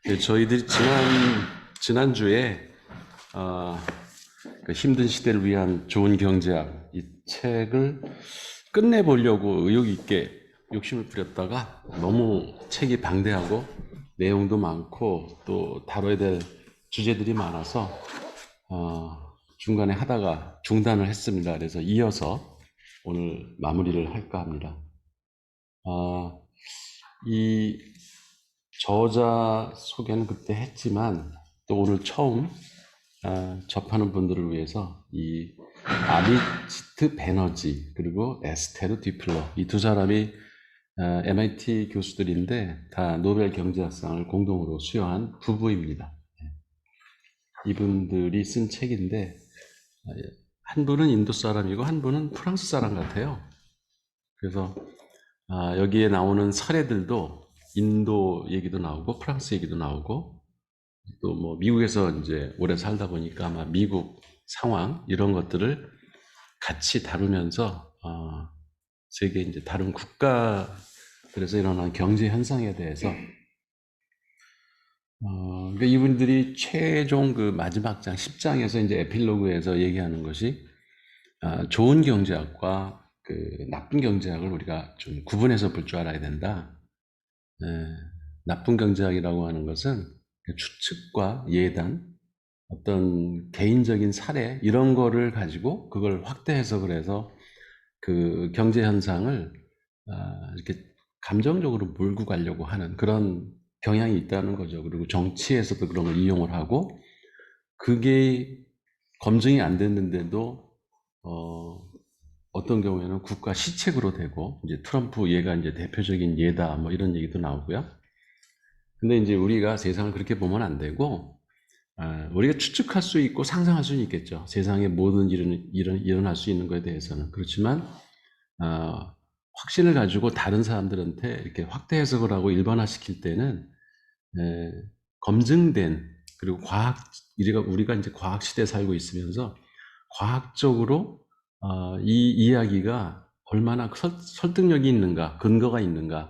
네, 저희들이 지난주에 그 힘든 시대를 위한 좋은 경제학 이 책을 끝내보려고 의욕 있게 욕심을 부렸다가 너무 책이 방대하고 내용도 많고 또 다뤄야 될 주제들이 많아서 중간에 하다가 중단을 했습니다. 그래서 이어서 오늘 마무리를 할까 합니다. 이 저자 소개는 그때 했지만 또 오늘 처음 접하는 분들을 위해서 이 아미지트 베너지 그리고 에스테르 디플러 이 두 사람이 MIT 교수들인데 다 노벨 경제학상을 공동으로 수여한 부부입니다. 이분들이 쓴 책인데 한 분은 인도 사람이고 한 분은 프랑스 사람 같아요. 그래서 여기에 나오는 사례들도 인도 얘기도 나오고 프랑스 얘기도 나오고 또 뭐 미국에서 이제 오래 살다 보니까 아마 미국 상황 이런 것들을 같이 다루면서 세계 이제 다른 국가들에서 일어난 경제 현상에 대해서 그러니까 이분들이 최종 그 마지막 장 10장에서 이제 에필로그에서 얘기하는 것이 좋은 경제학과 그 나쁜 경제학을 우리가 좀 구분해서 볼 줄 알아야 된다. 나쁜 경제학이라고 하는 것은 추측과 예단, 어떤 개인적인 사례 이런 거를 가지고 그걸 확대 해석을 해서 그 경제 현상을 이렇게 감정적으로 몰고 가려고 하는 그런 경향이 있다는 거죠. 그리고 정치에서도 그런 걸 이용을 하고 그게 검증이 안 됐는데도 어떤 경우에는 국가 시책으로 되고 이제 트럼프 얘가 이제 대표적인 예다 뭐 이런 얘기도 나오고요. 근데 이제 우리가 세상을 그렇게 보면 안 되고 우리가 추측할 수 있고 상상할 수는 있겠죠. 세상에 모든 일은 일어날 수 있는 것에 대해서는. 그렇지만 확신을 가지고 다른 사람들한테 이렇게 확대 해석을 하고 일반화시킬 때는 검증된 그리고 우리가 이제 과학 시대에 살고 있으면서 과학적으로 이 이야기가 얼마나 설득력이 있는가, 근거가 있는가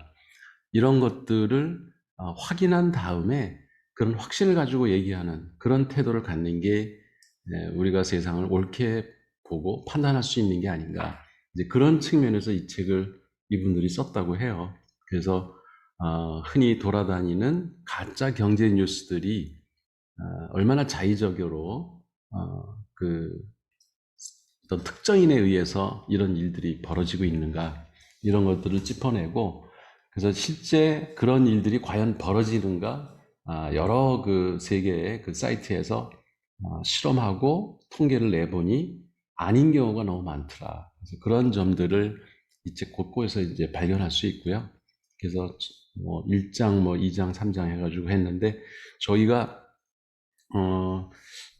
이런 것들을 확인한 다음에 그런 확신을 가지고 얘기하는 그런 태도를 갖는 게 우리가 세상을 옳게 보고 판단할 수 있는 게 아닌가. 이제 그런 측면에서 이 책을 이분들이 썼다고 해요. 그래서 흔히 돌아다니는 가짜 경제 뉴스들이 얼마나 자의적으로 그 어떤 특정인에 의해서 이런 일들이 벌어지고 있는가 이런 것들을 짚어내고 그래서 실제 그런 일들이 과연 벌어지는가 여러 그 세계의 그 사이트에서 실험하고 통계를 내보니 아닌 경우가 너무 많더라. 그래서 그런 점들을 이 책 곳곳에서 이제 발견할 수 있고요. 그래서 뭐 1장, 뭐 2장, 3장 해가지고 했는데 저희가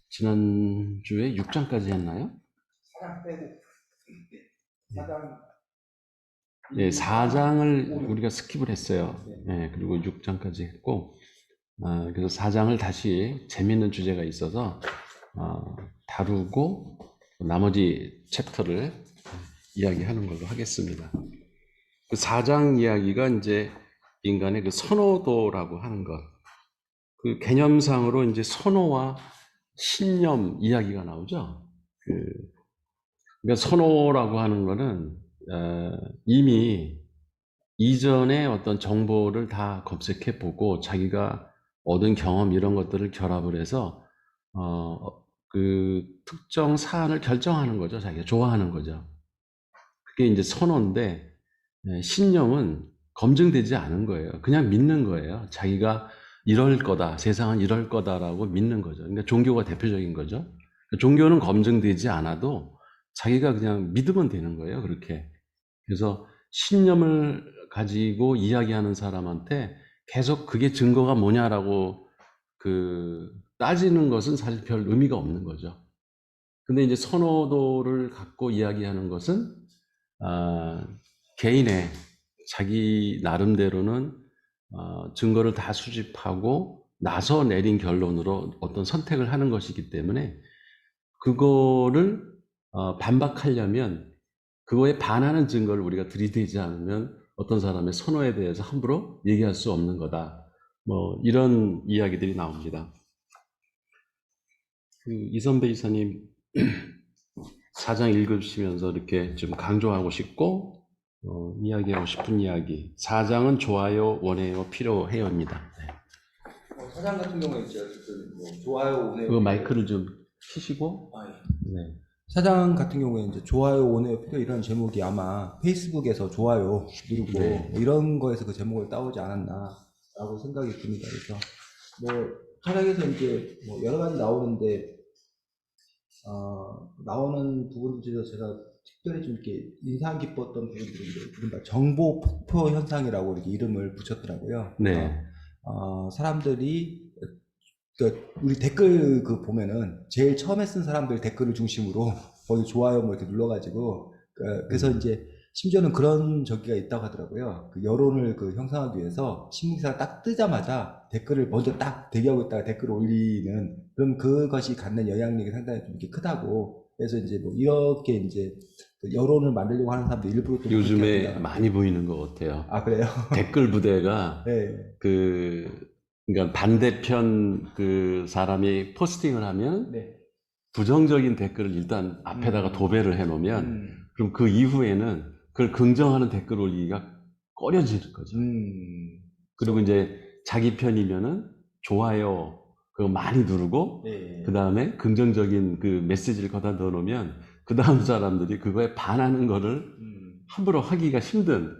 지난주에 6장까지 했나요? 사장 빼고 사장 예, 4장을 우리가 스킵을 했어요. 예, 그리고 6장까지 했고, 그래서 4장을 다시 재밌는 주제가 있어서, 다루고, 나머지 챕터를 이야기하는 걸로 하겠습니다. 그 4장 이야기가 이제 인간의 그 선호도라고 하는 것. 그 개념상으로 이제 선호와 신념 이야기가 나오죠. 그러니까 선호라고 하는 거는, 이미 이전에 어떤 정보를 다 검색해 보고 자기가 얻은 경험 이런 것들을 결합을 해서 그 특정 사안을 결정하는 거죠. 자기가 좋아하는 거죠. 그게 이제 선호인데 신념은 검증되지 않은 거예요. 그냥 믿는 거예요. 자기가 이럴 거다. 세상은 이럴 거다라고 믿는 거죠. 그러니까 종교가 대표적인 거죠. 종교는 검증되지 않아도 자기가 그냥 믿으면 되는 거예요. 그렇게. 그래서 신념을 가지고 이야기하는 사람한테 계속 그게 증거가 뭐냐라고 따지는 것은 사실 별 의미가 없는 거죠. 근데 이제 선호도를 갖고 이야기하는 것은 개인의 자기 나름대로는 증거를 다 수집하고 나서 내린 결론으로 어떤 선택을 하는 것이기 때문에 그거를 반박하려면 그거에 반하는 증거를 우리가 들이대지 않으면 어떤 사람의 선호에 대해서 함부로 얘기할 수 없는 거다. 뭐 이런 이야기들이 나옵니다. 그 이선배 이사님 사장 읽으시면서 이렇게 좀 강조하고 싶고 이야기하고 싶은 이야기. 사장은 좋아요, 원해요, 필요해요입니다. 네. 사장 같은 경우에 이제 어쨌든 뭐 좋아요, 오네요. 그 마이크를 좀 키시고. 아, 예. 네. 사장 같은 경우에 이제 좋아요, 오네요, 필요 이런 제목이 아마 페이스북에서 좋아요 누르고 네. 뭐 이런 거에서 그 제목을 따오지 않았나라고 생각이 듭니다. 그래서 뭐 사장에서 이제 뭐 여러 가지 나오는데 나오는 부분들 중에서 제가 특별히 좀 이렇게 인상 깊었던 부분들인데, 이른바 정보 폭포 현상이라고 이렇게 이름을 붙였더라고요. 네. 사람들이, 그러니까 우리 댓글 그 보면은 제일 처음에 쓴 사람들 댓글을 중심으로 거기 좋아요 뭐 이렇게 눌러가지고, 그래서 이제 심지어는 그런 저기가 있다고 하더라고요. 그 여론을 그 형성하기 위해서 신문기사가 딱 뜨자마자 댓글을 먼저 딱 대기하고 있다가 댓글을 올리는, 그럼 그것이 갖는 영향력이 상당히 좀 이렇게 크다고. 그래서 이제 뭐 이렇게 이제 그 여론을 만들려고 하는 사람들 일부러 또 요즘에 그렇게 많이 보이는 것 같아요. 아, 그래요? 댓글 부대가 네. 그러니까 반대편 그 사람이 포스팅을 하면 네. 부정적인 댓글을 일단 앞에다가 도배를 해놓으면 그럼 그 이후에는 그걸 긍정하는 댓글 올리기가 꺼려질 거죠. 그리고 이제 자기 편이면은 좋아요 그거 많이 누르고 네. 그 다음에 긍정적인 그 메시지를 거다 넣어놓으면 그 다음 사람들이 그거에 반하는 거를 함부로 하기가 힘든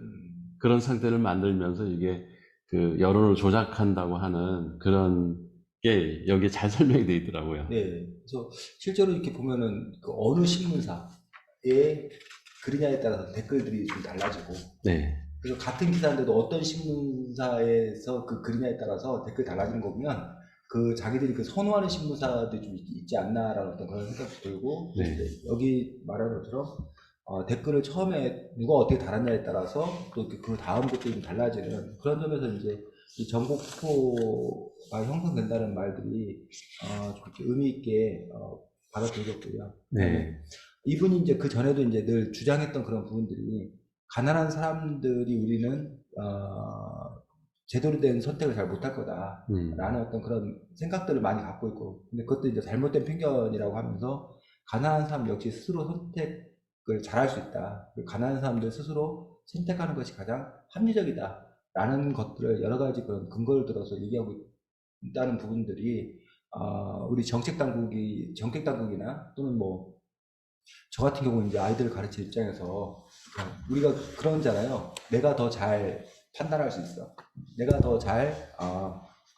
그런 상태를 만들면서 이게 그 여론을 조작한다고 하는 그런 게 여기에 잘 설명이 되어 있더라고요. 네. 그래서 실제로 이렇게 보면은 그 어느 신문사에 글이냐에 따라서 댓글들이 좀 달라지고, 네. 그래서 같은 기사인데도 어떤 신문사에서 그 글이냐에 따라서 댓글 달라지는 거 보면 그 자기들이 그 선호하는 신문사들이 좀 있지 않나라는 어떤 그런 생각도 들고, 네. 여기 말한 것처럼 댓글을 처음에 누가 어떻게 달았냐에 따라서 또 그 다음 것들이 좀 달라지는 그런 점에서 이제 이 정보폭포가 형성된다는 말들이 좀 이렇게 의미 있게 받아들여졌고요. 네. 이분이 이제 그 전에도 이제 늘 주장했던 그런 부분들이, 가난한 사람들이 우리는 제대로 된 선택을 잘 못할 거다라는 어떤 그런 생각들을 많이 갖고 있고, 근데 그것도 이제 잘못된 편견이라고 하면서 가난한 사람 역시 스스로 선택을 잘할 수 있다. 그리고 가난한 사람들 스스로 선택하는 것이 가장 합리적이다라는 것들을 여러 가지 그런 근거를 들어서 얘기하고 있다는 부분들이 우리 정책 당국이나 또는 뭐 저 같은 경우는 이제 아이들을 가르칠 입장에서 우리가 그런잖아요. 내가 더 잘 판단할 수 있어. 내가 더 잘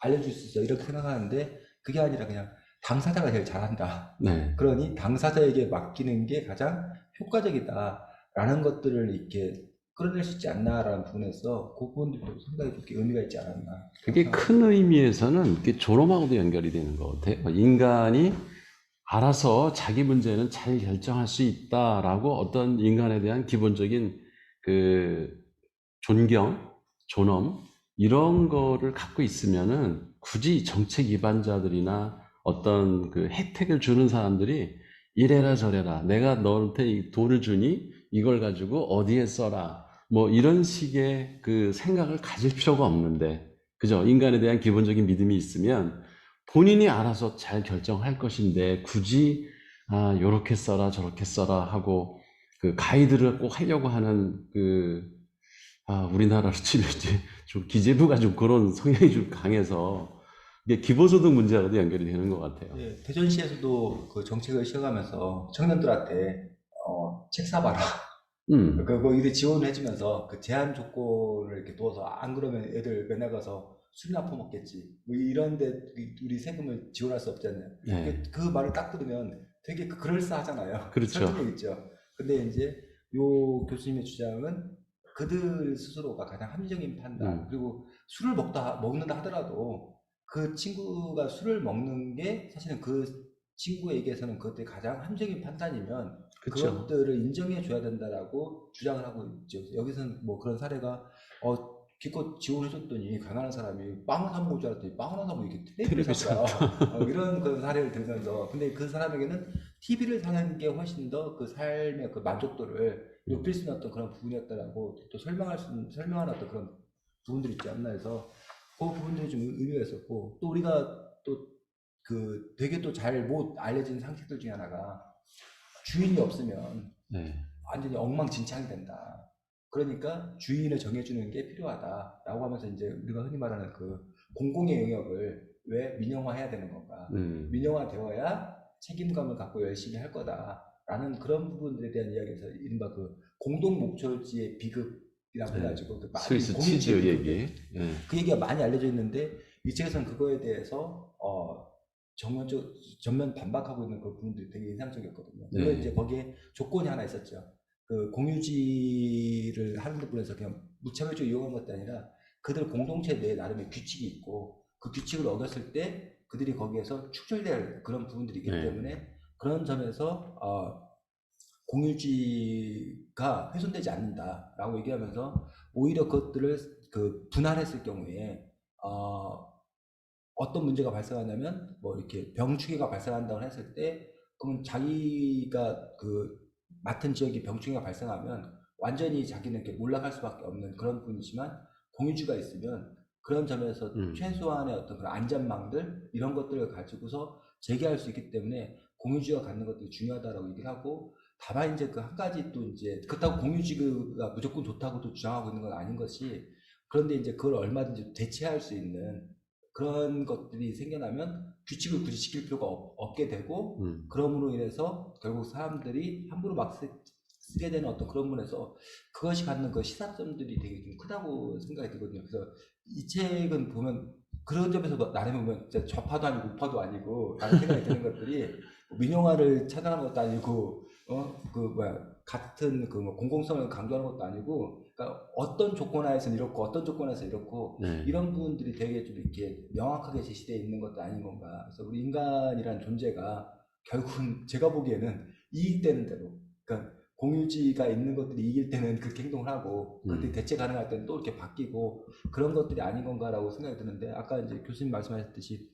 알려줄 수 있어. 이렇게 생각하는데 그게 아니라 그냥 당사자가 제일 잘한다. 네. 그러니 당사자에게 맡기는 게 가장 효과적이다라는 것들을 이렇게 끌어낼 수 있지 않나라는 부분에서 그 부분도 상당히 좀 의미가 있지 않았나. 그게 큰 의미에서는 그게 존엄하고도 연결이 되는 것 같아요. 인간이 알아서 자기 문제는 잘 결정할 수 있다라고 어떤 인간에 대한 기본적인 그 존경, 존엄 이런 거를 갖고 있으면은 굳이 정책 위반자들이나 어떤 그 혜택을 주는 사람들이 이래라 저래라 내가 너한테 이 돈을 주니 이걸 가지고 어디에 써라 뭐 이런 식의 그 생각을 가질 필요가 없는데 그죠? 인간에 대한 기본적인 믿음이 있으면 본인이 알아서 잘 결정할 것인데 굳이 요렇게 써라 저렇게 써라 하고 그 가이드를 꼭 하려고 하는 우리나라로 치면 이제 좀 기재부가 좀 그런 성향이 좀 강해서 이게 기본소득 문제하고도 연결이 되는 것 같아요. 네, 대전시에서도 그 정책을 시행하면서 청년들한테 책 사봐라. 그거 이래 지원을 해주면서 그 제한 조건을 이렇게 두어서 안 그러면 애들 맨날 가서 술이나 퍼먹겠지. 뭐 이런데 우리 세금을 지원할 수 없잖아요. 네. 그 말을 딱 들으면 되게 그럴싸하잖아요. 그렇죠. 설득력 있죠. 근데 이제 요 교수님의 주장은 그들 스스로가 가장 합리적인 판단, 그리고 술을 먹는다 하더라도 그 친구가 술을 먹는 게 사실은 그 친구에게서는 그것들이 가장 합리적인 판단이면 그쵸. 그것들을 인정해 줘야 된다라고 주장을 하고 있죠. 여기서는 뭐 그런 사례가 기껏 지원해 줬더니 가난한 사람이 빵을 사 먹을 줄 알았더니 빵을 안 사고 이렇게 TV를 샀어요. 이런 그런 사례를 들면서, 근데 그 사람에게는 TV를 사는 게 훨씬 더 그 삶의 그 만족도를 높일 수 있는 어떤 그런 부분이었다라고 또 설명하는 어떤 그런 부분들이 있지 않나 해서 그 부분들이 좀 의미가 있었고, 또 우리가 또 그 되게 또 잘 못 알려진 상식들 중에 하나가 주인이 없으면 네. 완전히 엉망진창이 된다. 그러니까 주인을 정해주는 게 필요하다라고 하면서 이제 우리가 흔히 말하는 그 공공의 영역을 왜 민영화해야 되는 건가? 민영화되어야 책임감을 갖고 열심히 할 거다라는 그런 부분들에 대한 이야기에서 이른바 그 공동 목표지의 비극이라고 해가지고 그 많이 스위스 치즈 얘기. 그 얘기가 많이 알려져 있는데 이 책에서는 그거에 대해서 전면 반박하고 있는 그 부분들이 되게 인상적이었거든요. 물론 이제 거기에 조건이 하나 있었죠. 그 공유지를 하는 부분에서 그냥 무차별적으로 이용한 것도 아니라 그들 공동체 내에 나름의 규칙이 있고 그 규칙을 어겼을 때 그들이 거기에서 축출될 그런 부분들이 있기 때문에 그런 점에서 공유지가 훼손되지 않는다라고 얘기하면서 오히려 그것들을 그 분할했을 경우에 어떤 문제가 발생하냐면 뭐 이렇게 병충해가 발생한다고 했을 때 그러면 자기가 그 맡은 지역이 병충해가 발생하면 완전히 자기는 이렇게 몰락할 수밖에 없는 그런 분이지만 공유주가 있으면 그런 점에서 최소한의 어떤 그런 안전망들 이런 것들을 가지고서 재개할 수 있기 때문에 공유주가 갖는 것들이 중요하다라고 얘기를 하고 다만 이제 그 한 가지 또 이제 그렇다고 공유지가 무조건 좋다고 또 주장하고 있는 건 아닌 것이 그런데 이제 그걸 얼마든지 대체할 수 있는 그런 것들이 생겨나면 규칙을 굳이 지킬 필요가 없게 되고 그럼으로 인해서 결국 사람들이 함부로 막 쓰게 되는 어떤 그런 면에서 그것이 갖는 그 시사점들이 되게 좀 크다고 생각이 들거든요. 그래서 이 책은 보면 그런 점에서 나름의 보면 진짜 좌파도 아니고 우파도 아니고 라는 생각이 드는 것들이 민영화를 찾아가는 것도 아니고 같은 그 공공성을 강조하는 것도 아니고 그러니까 어떤 조건 하에서는 이렇고 어떤 조건 하에서 이렇고 이런 부분들이 되게 좀 이렇게 명확하게 제시되어 있는 것도 아닌 건가. 그래서 우리 인간이라는 존재가 결국은 제가 보기에는 이익되는 대로 그러니까 공유지가 있는 것들이 이길 때는 그렇게 행동을 하고 그때 대체 가능할 때는 또 이렇게 바뀌고 그런 것들이 아닌 건가라고 생각이 드는데 아까 이제 교수님 말씀하셨듯이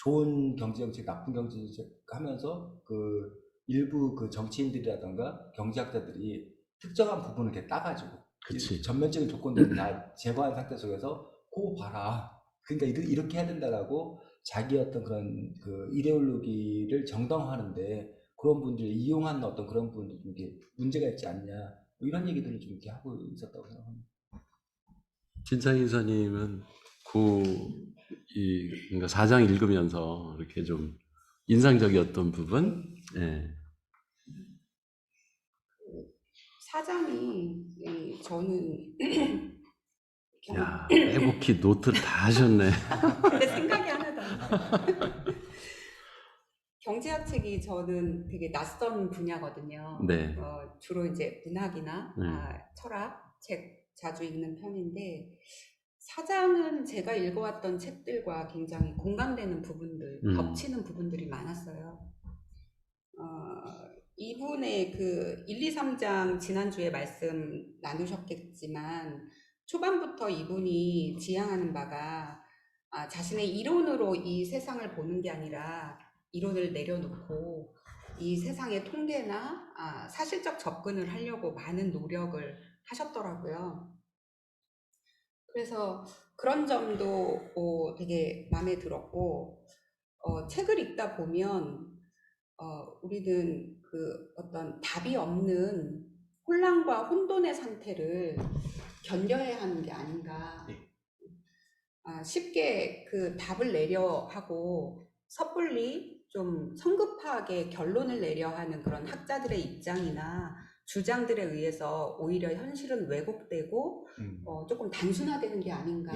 좋은 경제정책, 나쁜 경제정책 하면서 그 일부 그 정치인들이라던가 경제학자들이 특정한 부분을 이렇게 따가지고 전면적인 조건들을 다 제거한 상태 속에서 고 봐라. 그러니까 이렇게 해야 된다라고 자기 어떤 그런 그 이데올로기를 정당화하는데 그런 분들을 이용하는 어떤 그런 부분도 좀 이게 문제가 있지 않냐 뭐 이런 얘기들을 좀 이렇게 하고 있었다고 생각합니다. 진창인 선님은 그러니까 4장 읽으면서 이렇게 좀 인상적이었던 부분. 사장이 저는 야, 빼곡히 노트를 다 하셨네. 근데 생각이 하나도 안 나요. 경제학 책이 저는 되게 낯선 분야거든요. 네. 주로 이제 문학이나 철학 책 자주 읽는 편인데 사장은 제가 읽어왔던 책들과 굉장히 공감되는 부분들, 겹치는 부분들이 많았어요. 이분의 그 1, 2, 3장 지난주에 말씀 나누셨겠지만 초반부터 이분이 지향하는 바가 자신의 이론으로 이 세상을 보는 게 아니라 이론을 내려놓고 이 세상의 통계나 사실적 접근을 하려고 많은 노력을 하셨더라고요. 그래서 그런 점도 되게 마음에 들었고 책을 읽다 보면 우리는 그 어떤 답이 없는 혼란과 혼돈의 상태를 견뎌야 하는 게 아닌가. 쉽게 그 답을 내려 하고 섣불리 좀 성급하게 결론을 내려 하는 그런 학자들의 입장이나 주장들에 의해서 오히려 현실은 왜곡되고 조금 단순화되는 게 아닌가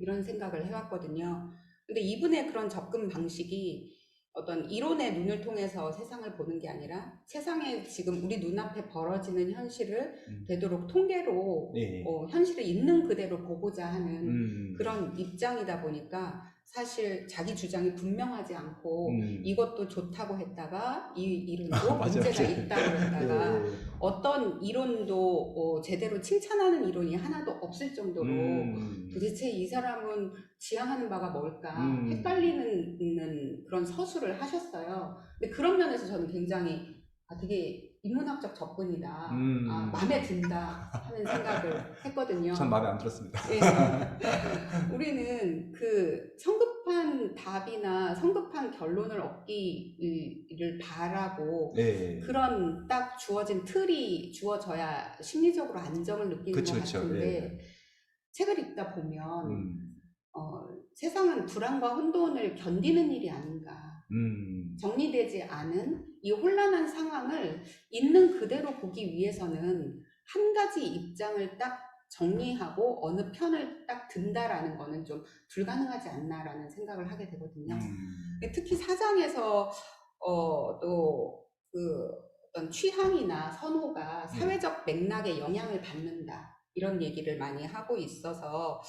이런 생각을 해왔거든요. 근데 이분의 그런 접근 방식이 어떤 이론의 눈을 통해서 세상을 보는 게 아니라 세상에 지금 우리 눈앞에 벌어지는 현실을 되도록 통계로 현실에 있는 그대로 보고자 하는 그런 입장이다 보니까 사실 자기 주장이 분명하지 않고 이것도 좋다고 했다가 이 이론도 문제가 있다고 했다가 어떤 이론도 제대로 칭찬하는 이론이 하나도 없을 정도로 도대체 이 사람은 지향하는 바가 뭘까 헷갈리는 그런 서술을 하셨어요. 근데 그런 면에서 저는 굉장히 되게 인문학적 접근이다. 아, 마음에 든다 하는 생각을 했거든요. 전 마음에 안 들었습니다. 예. 우리는 그 성급한 답이나 성급한 결론을 얻기를 바라고 네. 그런 딱 주어진 틀이 주어져야 심리적으로 안정을 느끼는 그쵸, 것 그쵸. 같은데 예. 책을 읽다 보면 음. 세상은 불안과 혼돈을 견디는 일이 아닌가. 정리되지 않은 이 혼란한 상황을 있는 그대로 보기 위해서는 한 가지 입장을 딱 정리하고 어느 편을 딱 든다라는 거는 좀 불가능하지 않나라는 생각을 하게 되거든요. 특히 사장에서 또 그 어떤 취향이나 선호가 사회적 맥락에 영향을 받는다 이런 얘기를 많이 하고 있어서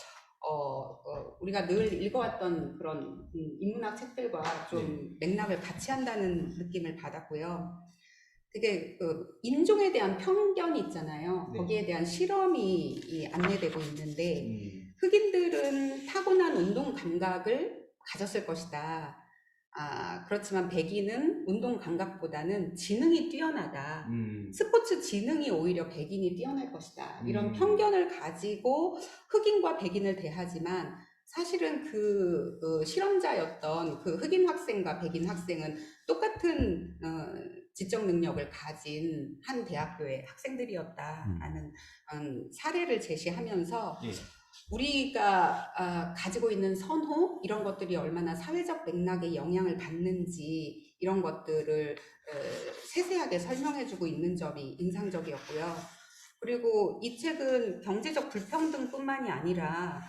우리가 늘 읽어왔던 그런 인문학 책들과 좀 맥락을 같이 한다는 느낌을 받았고요. 되게 그 인종에 대한 편견이 있잖아요. 네. 거기에 대한 실험이 안내되고 있는데 흑인들은 타고난 운동 감각을 가졌을 것이다. 그렇지만 백인은 운동 감각보다는 지능이 뛰어나다. 스포츠 지능이 오히려 백인이 뛰어날 것이다. 이런 편견을 가지고 흑인과 백인을 대하지만 사실은 그 실험자였던 그 흑인 학생과 백인 학생은 똑같은 지적 능력을 가진 한 대학교의 학생들이었다라는 사례를 제시하면서 우리가 가지고 있는 선호 이런 것들이 얼마나 사회적 맥락에 영향을 받는지 이런 것들을 세세하게 설명해주고 있는 점이 인상적이었고요. 그리고 이 책은 경제적 불평등뿐만이 아니라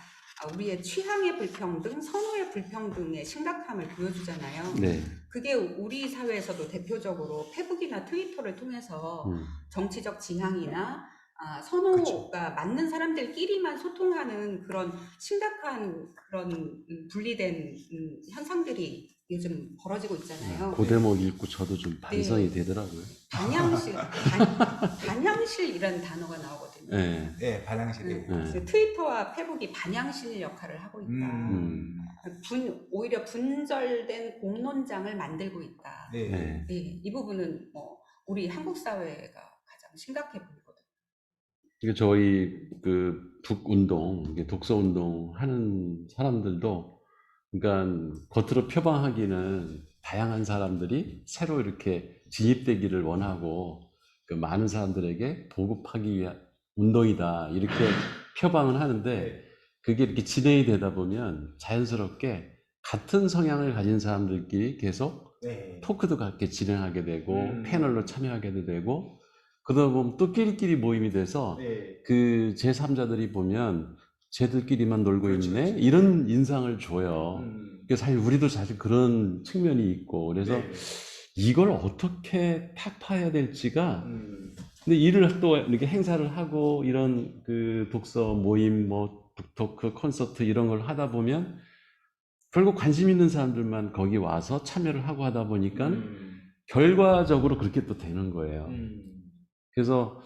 우리의 취향의 불평등, 선호의 불평등의 심각함을 보여주잖아요. 네. 그게 우리 사회에서도 대표적으로 페북이나 트위터를 통해서 정치적 지향이나 선호가 그쵸. 맞는 사람들끼리만 소통하는 그런 심각한 그런 분리된 현상들이 요즘 벌어지고 있잖아요. 그 대목 읽고 저도 좀 반성이 되더라고요. 반향실이라는 단어가 나오거든요. 네. 네, 반향실이. 그래서 트위터와 페북이 반향실 역할을 하고 있다. 오히려 분절된 공론장을 만들고 있다. 네. 이 부분은 우리 한국 사회가 가장 심각해 보이거든요. 그러니까 저희 그 북운동, 독서운동 하는 사람들도 그러니까 겉으로 표방하기는 다양한 사람들이 새로 이렇게 진입되기를 원하고 그 많은 사람들에게 보급하기 위한 운동이다 이렇게 표방을 하는데 그게 이렇게 진행이 되다 보면 자연스럽게 같은 성향을 가진 사람들끼리 계속 토크도 같게 진행하게 되고 패널로 참여하게도 되고 그러다 보면 또 끼리끼리 모임이 돼서 그 제3자들이 보면 쟤들끼리만 놀고 있네 이런 인상을 줘요. 그러니까 사실 우리도 사실 그런 측면이 있고 그래서 이걸 어떻게 타파해야 될지가 근데 일을 또 이렇게 행사를 하고 이런 그 독서 모임 뭐 북토크 콘서트 이런 걸 하다 보면 결국 관심 있는 사람들만 거기 와서 참여를 하고 하다 보니까 결과적으로 그렇게 또 되는 거예요. 그래서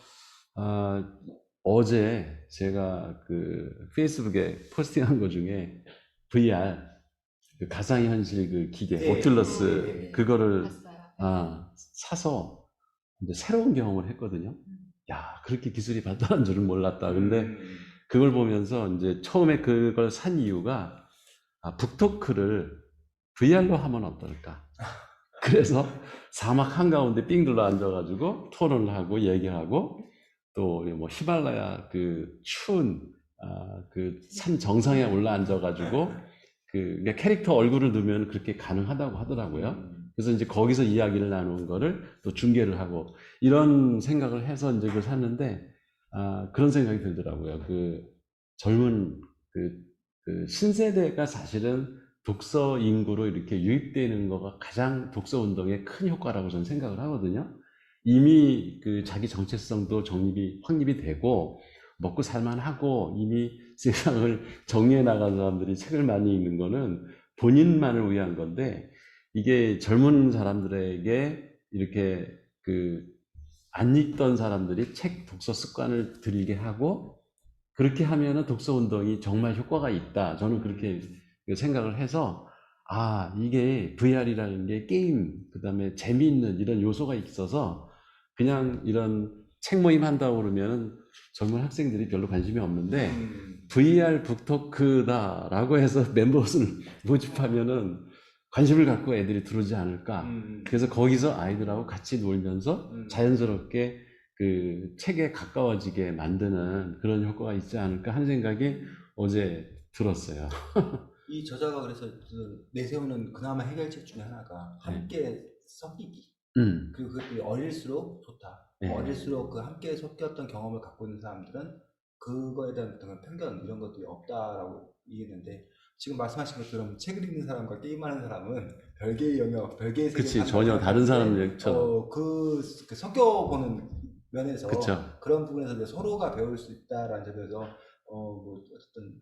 어제 제가 그 페이스북에 포스팅한 것 중에 VR 그 가상현실 그 기계 오큘러스 그거를 사서 이제 새로운 경험을 했거든요. 야, 그렇게 기술이 발달한 줄은 몰랐다. 근데 그걸 보면서 이제 처음에 그걸 산 이유가 북토크를 VR로 하면 어떨까? 그래서 사막 한가운데 삥 둘러 앉아가지고 토론을 하고 얘기하고 또 뭐 히말라야 그 추운 그 산 정상에 올라 앉아가지고 그 캐릭터 얼굴을 넣으면 그렇게 가능하다고 하더라고요. 그래서 이제 거기서 이야기를 나누는 거를 또 중계를 하고 이런 생각을 해서 이제 그걸 샀는데 그런 생각이 들더라고요. 그 젊은 그 신세대가 사실은 독서 인구로 이렇게 유입되는 거가 가장 독서 운동의 큰 효과라고 저는 생각을 하거든요. 이미 그 자기 정체성도 확립이 되고 먹고 살만하고 이미 세상을 정리해 나간 사람들이 책을 많이 읽는 거는 본인만을 위한 건데 이게 젊은 사람들에게 이렇게 그 안 읽던 사람들이 책 독서 습관을 들이게 하고 그렇게 하면은 독서 운동이 정말 효과가 있다. 저는 그렇게 생각을 해서 이게 VR이라는 게 게임, 그다음에 재미있는 이런 요소가 있어서 그냥 이런 책 모임 한다고 그러면 젊은 학생들이 별로 관심이 없는데 VR 북토크다라고 해서 멤버를 모집하면은 관심을 갖고 애들이 들어오지 않을까. 그래서 거기서 아이들하고 같이 놀면서 자연스럽게 그 책에 가까워지게 만드는 그런 효과가 있지 않을까 하는 생각이 어제 들었어요. 이 저자가 그래서 내세우는 그나마 해결책 중에 하나가 함께 섞이기. 그리고 그것들이 어릴수록 좋다. 네. 어릴수록 그 함께 섞였던 경험을 갖고 있는 사람들은 그거에 대한 어떤 편견 이런 것들이 없다라고 얘기했는데, 지금 말씀하신 것처럼 책을 읽는 사람과 게임하는 사람은 별개의 영역, 별개의 세계. 그치, 전혀 다른 사람처럼. 그 섞여보는 면에서 그쵸. 그런 부분에서 이제 서로가 배울 수 있다라는 점에서 뭐 어쨌든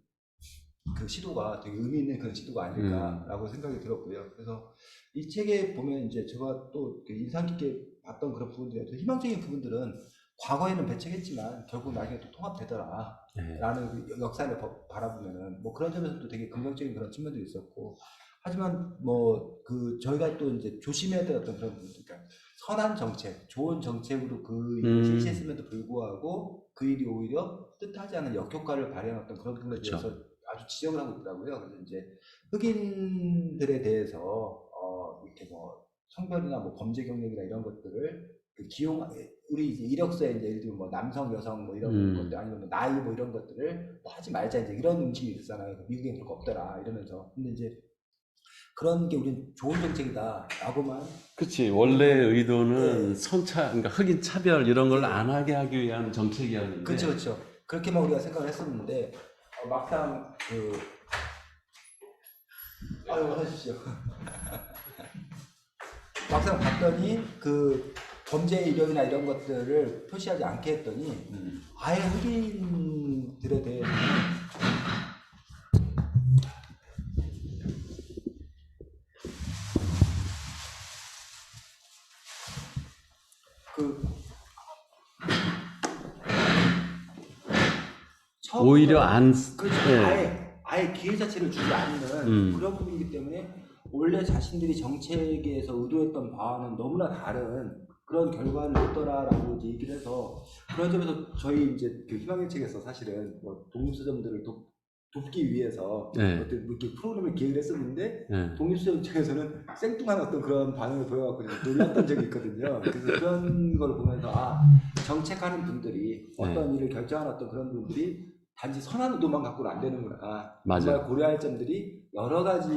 그 시도가 되게 의미 있는 그런 시도가 아닐까라고 생각이 들었고요. 그래서 이 책에 보면 이제 제가 또 인상 깊게 봤던 그런 부분들이, 희망적인 부분들은 과거에는 배척했지만 결국 나중에 또 통합되더라 라는 그 역사를 바라보면은 뭐 그런 점에서도 되게 긍정적인 그런 측면도 있었고, 하지만 뭐 그 저희가 또 이제 조심해야 될 어떤 그런 부분들, 그러니까 선한 정책, 좋은 정책으로 그 일을 실시했음에도 불구하고 그 일이 오히려 뜻하지 않은 역효과를 발휘한 어떤 그런 부분에 그쵸. 대해서 아주 지적을 하고 있더라고요. 그래서 이제 흑인들에 대해서 이렇게 뭐 성별이나 뭐 범죄 경력이나 이런 것들을 그 우리 이제 이력서에 이제 예를 들면 뭐 남성, 여성 뭐 이런 것들, 아니면 뭐 나이 뭐 이런 것들을 뭐 하지 말자 이제 이런 음식이 있잖아요. 미국엔 그런 거 없더라 이러면서. 근데 이제 그런 게 우린 좋은 정책이다라고만. 그치. 원래 의도는 네. 그러니까 흑인 차별 이런 걸 안 하게 하기 위한 정책이었는데. 그렇죠, 그렇죠. 그렇게만 우리가 생각을 했었는데 막상 아유 하십시오. 막상 봤더니 그 범죄 이력이나 이런 것들을 표시하지 않게 했더니 아예 흑인들에 대해서는 오히려 안, 그렇죠. 아예 기회 자체를 주지 않는 그런 부분이기 때문에 원래 자신들이 정책에서 의도했던 바와는 너무나 다른 그런 결과를 냈더라라고 이제 얘기를 해서, 그런 점에서 저희 이제 그 희망의 책에서 사실은 뭐 독립서점들을 돕기 위해서 어떤 이렇게 프로그램을 기획을 했었는데 독립서점 측에서는 생뚱한 어떤 그런 반응을 보여갖고 놀랐던 적이 있거든요. 그래서 그런 걸 보면서 정책하는 분들이 어떤 일을 결정하는 어떤 그런 분들이 단지 선한 의도만 갖고는 안 되는구나. 정말 고려할 점들이 여러 가지가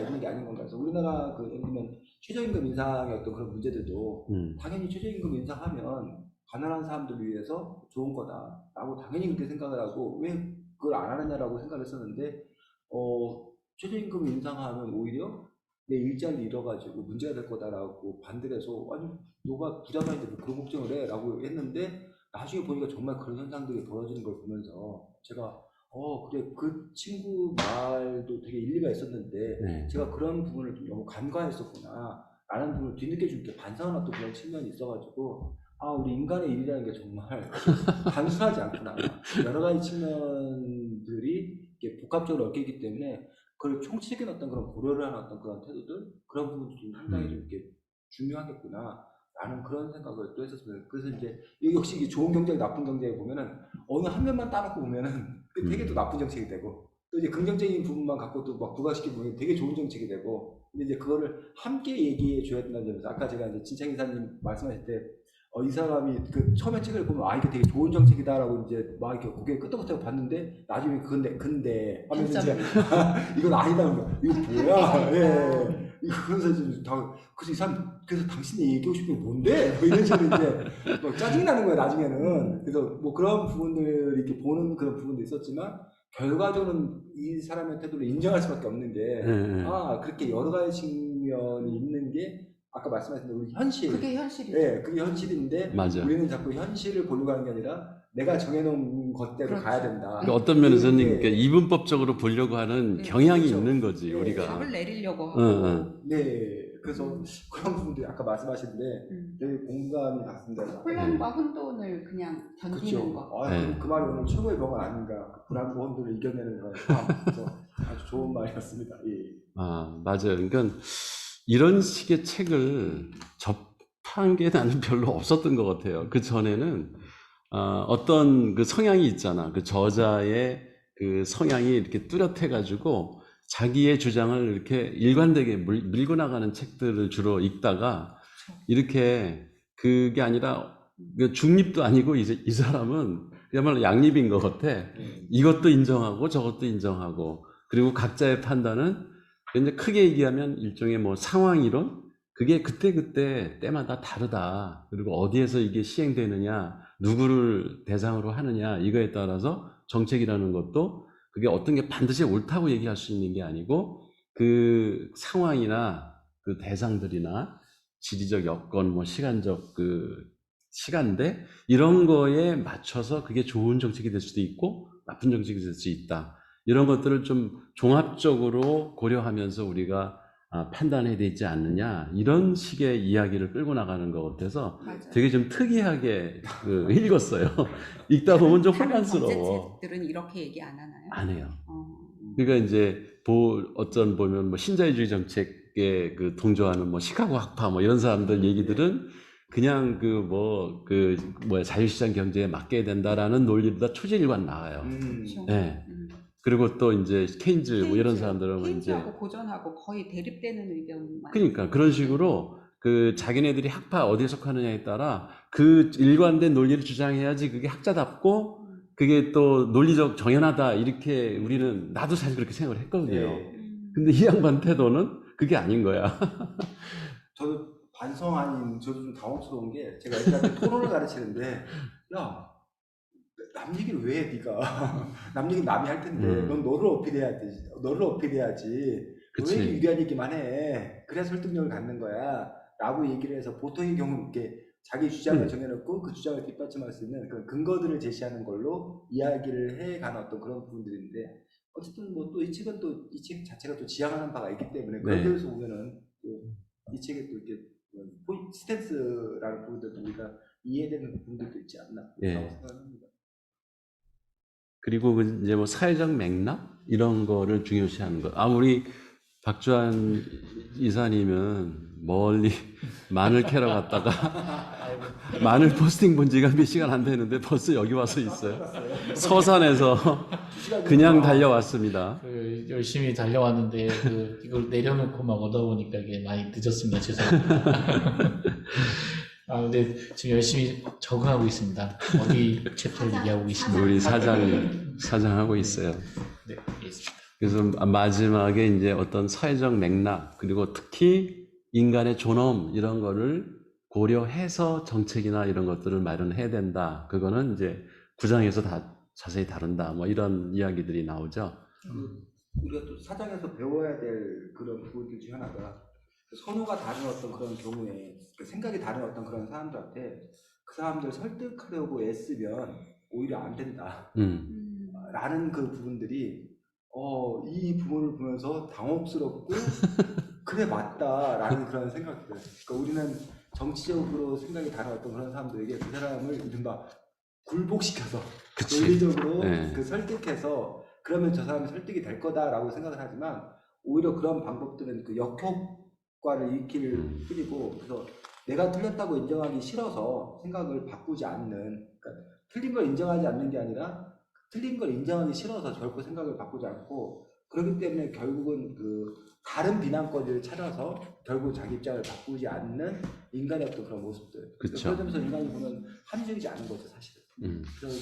있는 게 아닌 건가. 그래서 우리나라 예를 들면 최저임금 인상의 어떤 그런 문제들도 당연히 최저임금 인상하면 가난한 사람들을 위해서 좋은 거다라고 당연히 그렇게 생각을 하고, 왜 그걸 안 하느냐라고 생각을 했었는데, 최저임금 인상하면 오히려 내 일자리를 잃어가지고 문제가 될 거다라고 반대를 해서, 아니 너가 부자가 있는데 그런 걱정을 해 라고 했는데, 나중에 보니까 정말 그런 현상들이 벌어지는 걸 보면서 제가 그래, 그 친구 말도 되게 일리가 있었는데 제가 그런 부분을 좀 너무 간과했었구나 라는 부분을 뒤늦게 좀 이렇게 반성하는 어떤 그런 측면이 있어가지고, 우리 인간의 일이라는 게 정말 단순하지 않구나. 여러 가지 측면들이 이렇게 복합적으로 얽혀있기 때문에 그걸 총체적인 어떤 그런 고려를 하는 어떤 그런 태도들, 그런 부분들이 상당히 좀 이렇게 중요하겠구나 라는 그런 생각을 또 했었습니다. 그래서 이제 역시 이게 좋은 경제와 나쁜 경제에 보면은 어느 한 면만 따놓고 보면은 되게 또 나쁜 정책이 되고, 또 이제 긍정적인 부분만 갖고 또 막 부각시키고 보면 되게 좋은 정책이 되고, 근데 이제 그거를 함께 얘기해 줘야 된다는 점에서 아까 제가 이제 진창 이사님 말씀하실 때 이 사람이 그 처음에 책을 보면 이게 되게 좋은 정책이다라고 이제 막 이렇게 고개 끄덕끄덕 봤는데 나중에 근데 하면서 이제 이건 아니다, 이거 뭐야, 예. 그래서 그래서 이 사람, 그래서 당신이 얘기하고 싶은 게 뭔데? 뭐 이런 식으로 이제 막 짜증이 나는 거야 나중에는. 그래서 뭐 그런 부분들 이렇게 보는 그런 부분도 있었지만, 결과적으로는 이 사람의 태도를 인정할 수밖에 없는 게 그렇게 여러 가지 측면이 있는 게 아까 말씀하신 대로 우리 현실. 그게 현실이죠. 예, 그게 현실인데 맞아. 우리는 자꾸 현실을 보려고 하는 게 아니라 내가 정해놓은 것대로 그렇죠. 가야 된다. 그러니까 어떤 면에서는 그러니까 이분법적으로 보려고 하는 경향이 그렇죠. 있는 거지, 우리가. 답을 내리려고 하고. 네, 그래서 그런 부분들이 아까 말씀하셨는데 되게 공감이 갔습니다. 혼란과 혼돈을 그냥 견디는 거. 그 말이 오늘 최고의 명언 아닌가. 불안과 혼돈을 이겨내는 거. 그래서 아주 좋은 말이었습니다. 예. 맞아요. 그러니까 이런 식의 책을 한 게 나는 별로 없었던 것 같아요. 그 전에는 어떤 그 성향이 있잖아. 그 저자의 그 성향이 이렇게 뚜렷해가지고 자기의 주장을 이렇게 일관되게 밀고 나가는 책들을 주로 읽다가 이렇게 그게 아니라 그 중립도 아니고 이제 이 사람은 그야말로 양립인 것 같아. 이것도 인정하고 저것도 인정하고 그리고 각자의 판단은 이제 크게 얘기하면 일종의 뭐 상황이론 그게 그때그때 때마다 다르다. 그리고 어디에서 이게 시행되느냐, 누구를 대상으로 하느냐 이거에 따라서 정책이라는 것도 그게 어떤 게 반드시 옳다고 얘기할 수 있는 게 아니고 그 상황이나 그 대상들이나 지리적 여건, 뭐 시간적 그 시간대 이런 거에 맞춰서 그게 좋은 정책이 될 수도 있고 나쁜 정책이 될 수 있다. 이런 것들을 좀 종합적으로 고려하면서 우리가 판단해야 되지 않느냐 이런 식의 이야기를 끌고 나가는 것 같아서 맞아요. 되게 좀 특이하게 읽었어요. 읽다 보면 좀 다른 혼란스러워. 경제책들은 이렇게 얘기 안 하나요? 안 해요. 어. 그러니까 이제 어떤 보면 뭐 신자유주의 정책에 그 동조하는 뭐 시카고 학파 뭐 이런 사람들 얘기들은 그냥 뭐야 자유시장 경제에 맡겨야 된다라는 논리보다 초지일관 나와요. 그렇죠. 네. 그리고 또 이제 케인즈 뭐 이런 케인즈, 사람들은 이제 케인즈하고 고전하고 거의 대립되는 의견만. 그러니까 그런 식으로 그 자기네들이 학파 어디에 속하느냐에 따라 그 일관된 논리를 주장해야지 그게 학자답고 그게 또 논리적 정연하다 이렇게 우리는 나도 사실 그렇게 생각을 했거든요. 근데 이 양반 태도는 그게 아닌 거야. 저도 반성 아닌 저도 좀 당혹스러운 게 제가 애들한테 토론을 가르치는데 야, 남 얘기를 왜 해, 네가? 남 얘기 남이 할 텐데 넌 너를 어필해야지. 너를 어필해야지. 왜 이렇게 유리한 얘기만 해? 그래야 설득력을 갖는 거야. 라고 얘기를 해서 보통의 경우는 이렇게 자기 주장을 정해놓고 그 주장을 뒷받침할 수 있는 그런 근거들을 제시하는 걸로 이야기를 해가는 어떤 그런 부분들인데 어쨌든 뭐 또 이 책은 또 이 책 자체가 또 지향하는 바가 있기 때문에 그런 데서 보면은 또 이 책에 또 이렇게 스탠스라는 부분들도 우리가 이해되는 부분들도 있지 않나 라고 생각합니다. 그리고 이제 뭐 사회적 맥락 이런 거를 중요시하는 것. 우리 박주환 이사님은 멀리 마늘 캐러 갔다가 마늘 포스팅 본 지가 몇 시간 안 되는데 벌써 여기 와서 있어요. 서산에서 그냥 달려왔습니다. 열심히 달려왔는데 이걸 내려놓고 막 오다 보니까 이게 많이 늦었습니다. 죄송합니다. 근데 지금 열심히 적응하고 있습니다. 어디 챕터를 얘기하고 계신지. 우리 사장하고 있어요. 네, 알겠습니다. 그래서 마지막에 이제 어떤 사회적 맥락 그리고 특히 인간의 존엄 이런 거를 고려해서 정책이나 이런 것들을 마련해야 된다. 그거는 이제 9장에서 다 자세히 다룬다. 뭐 이런 이야기들이 나오죠. 우리가 또 사장에서 배워야 될 그런 부분들 중 하나가 선호가 다른 어떤 그런 경우에 생각이 다른 어떤 그런 사람들한테 그 사람들 설득하려고 애쓰면 오히려 안 된다. 라는 그 부분들이 이 부분을 보면서 당혹스럽고 그래 맞다라는 그런 생각들. 그러니까 우리는 정치적으로 생각이 다른 어떤 그런 사람들에게 그 사람을 이른바 굴복시켜서 논리적으로 그 설득해서 그러면 저 사람이 설득이 될 거다라고 생각을 하지만 오히려 그런 방법들은 그 역효과를 일으킬 뿐이고 그래서 내가 틀렸다고 인정하기 싫어서 생각을 바꾸지 않는 그러니까 틀린 걸 인정하지 않는 게 아니라 틀린 걸 인정하기 싫어서 결코 생각을 바꾸지 않고 그렇기 때문에 결국은 그 다른 비난거리를 찾아서 결국 자기 입장을 바꾸지 않는 인간의 어떤 그런 모습들. 그런 점에서 인간이 보면 합리적이지 않은 거죠, 사실은. 그래서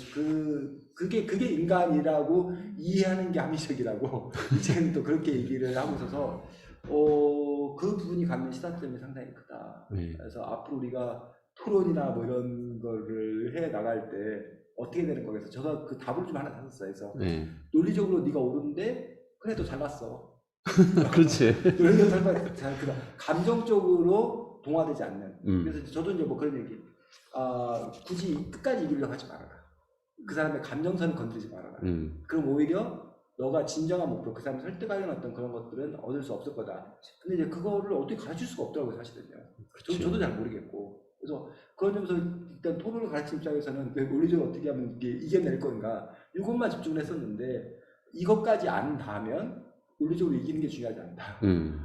그게 인간이라고 이해하는 게 합리적이라고 이 책은 또 그렇게 얘기를 하고 있어서 그 부분이 갖는 시사점이 상당히 크다. 그래서 앞으로 우리가 토론이나 뭐 이런 거를 해 나갈 때 어떻게 되는 거겠어? 제가 그 답을 좀 하나 찾았어요. 그래서 논리적으로 네가 옳은데 그래도 잘났어. 그렇지. 논리적으로 잘났어. 감정적으로 동화되지 않는. 그래서 저도 이제 뭐 그런 얘기. 굳이 끝까지 이기려고 하지 말아라. 그 사람의 감정선을 건드리지 말아라. 그럼 오히려 너가 진정한 목표, 그 사람을 설득하려는 어떤 그런 것들은 얻을 수 없을 거다. 근데 이제 그거를 어떻게 가르칠 수가 없더라고요, 사실은요. 저도 잘 모르겠고. 그래서 그런 점에서 일단 토론을 가르치는 입장에서는 논리적으로 어떻게 하면 이겨낼 건가 이것만 집중을 했었는데 이것까지 안다면 논리적으로 이기는 게 중요하지 않다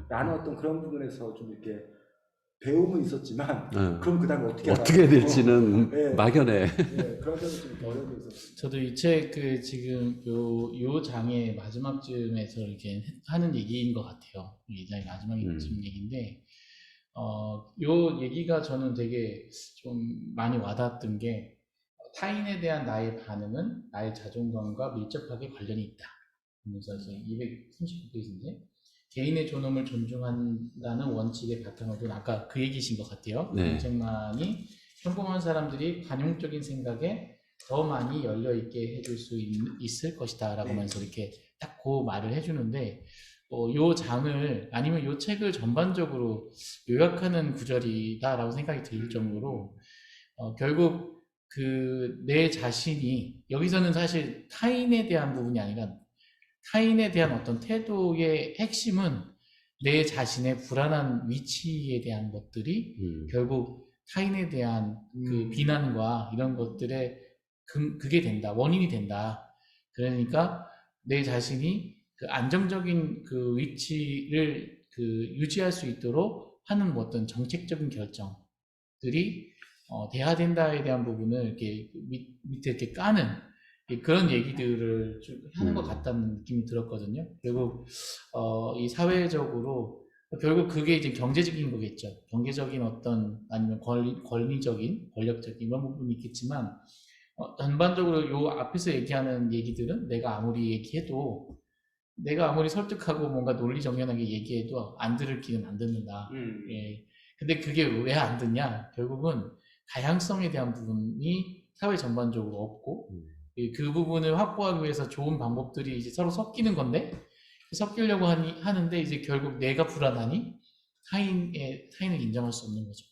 라는 어떤 그런 부분에서 좀 이렇게 배움은 있었지만 어. 그럼 그다음에 어떻게 어떻게 하나? 될지는 네. 막연해. 네, 그런 점이 좀 어려움이 있었어요. 저도 이 책 그 지금 요 장의 마지막쯤에서 이렇게 하는 얘기인 것 같아요. 이 장의 마지막쯤 얘기인데, 요 얘기가 저는 되게 좀 많이 와닿았던 게, 타인에 대한 나의 반응은 나의 자존감과 밀접하게 관련이 있다. 그래서 239페이지인데, 개인의 존엄을 존중한다는 원칙의 바탕을 둔 아까 그 얘기신 것 같아요. 네. 정책만이 평범한 사람들이 관용적인 생각에 더 많이 열려있게 해줄 수 있을 것이다 라고 하면서 이렇게 딱 그 말을 해주는데, 요 장을 아니면 요 책을 전반적으로 요약하는 구절이다 라고 생각이 들 정도로 결국 그 내 자신이 여기서는 사실 타인에 대한 부분이 아니라 타인에 대한 어떤 태도의 핵심은 내 자신의 불안한 위치에 대한 것들이 결국 타인에 대한 그 비난과 이런 것들의 그게 된다, 원인이 된다. 그러니까 내 자신이 그 안정적인 그 위치를 그 유지할 수 있도록 하는 뭐 어떤 정책적인 결정들이 돼야 된다에 대한 부분을 이렇게 밑에 이렇게 까는 그런 얘기들을 좀 하는 것 같다는 느낌이 들었거든요. 결국 이 사회적으로 결국 그게 이제 경제적인 거겠죠. 경제적인 어떤 아니면 권리적인, 권력적인 이런 부분이 있겠지만 전반적으로 요 앞에서 얘기하는 얘기들은 내가 아무리 얘기해도 내가 아무리 설득하고 뭔가 논리 정연하게 얘기해도 안 들을 귀는 안 듣는다. 예. 근데 그게 왜 안 듣냐? 결국은 다양성에 대한 부분이 사회 전반적으로 없고 그 부분을 확보하기 위해서 좋은 방법들이 이제 서로 섞이는 건데 섞이려고 하는데 이제 결국 내가 불안하니 타인을 인정할 수 없는 거죠.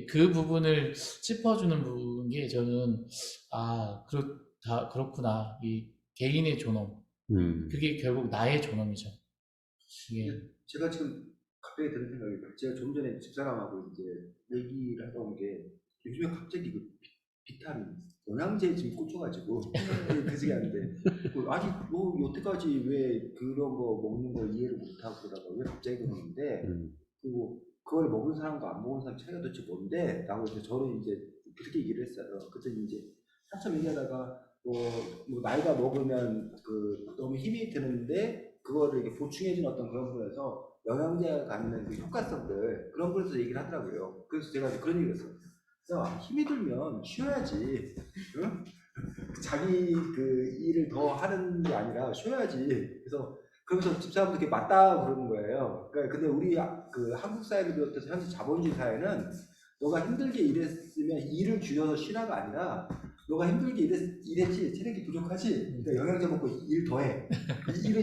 그 부분을 짚어주는 부분 게 저는 그렇구나. 이 개인의 존엄 그게 결국 나의 존엄이죠. 이게 제가 지금 갑자기 드는 생각이 제가 좀 전에 집사람하고 이제 얘기를 하다 온 게 요즘에 갑자기 그 비타민 영양제에 지금 꽂혀가지고 그지가 않는데 아니 뭐 여태까지 왜 그런 거 먹는 걸 이해를 못하고 그러다가 왜 갑자기 그러는데 그리고 그걸 먹은 사람과 안 먹은 사람 차이가 도대체 뭔데? 라고 해서 저는 이제 그렇게 얘기를 했어요. 그때 이제 한참 얘기하다가 뭐 나이가 먹으면 그 너무 힘이 드는데 그거를 이렇게 보충해주는 어떤 그런 부분에서 영양제가 갖는 그 효과성들 그런 부분에서 얘기를 하더라고요. 그래서 제가 그런 얘기를 했어요. 힘이 들면 쉬어야지. 응? 자기 그 일을 더 하는 게 아니라 쉬어야지. 그래서 그러면서 집사람도 그게 맞다 그러는 거예요. 그러니까 근데 우리 그 한국 사회를 비롯해서 현재 자본주의 사회는 너가 힘들게 일했으면 일을 줄여서 쉬라가 아니라 너가 힘들게 일했지 체력이 부족하지 그러니까 영양제 먹고 일 더해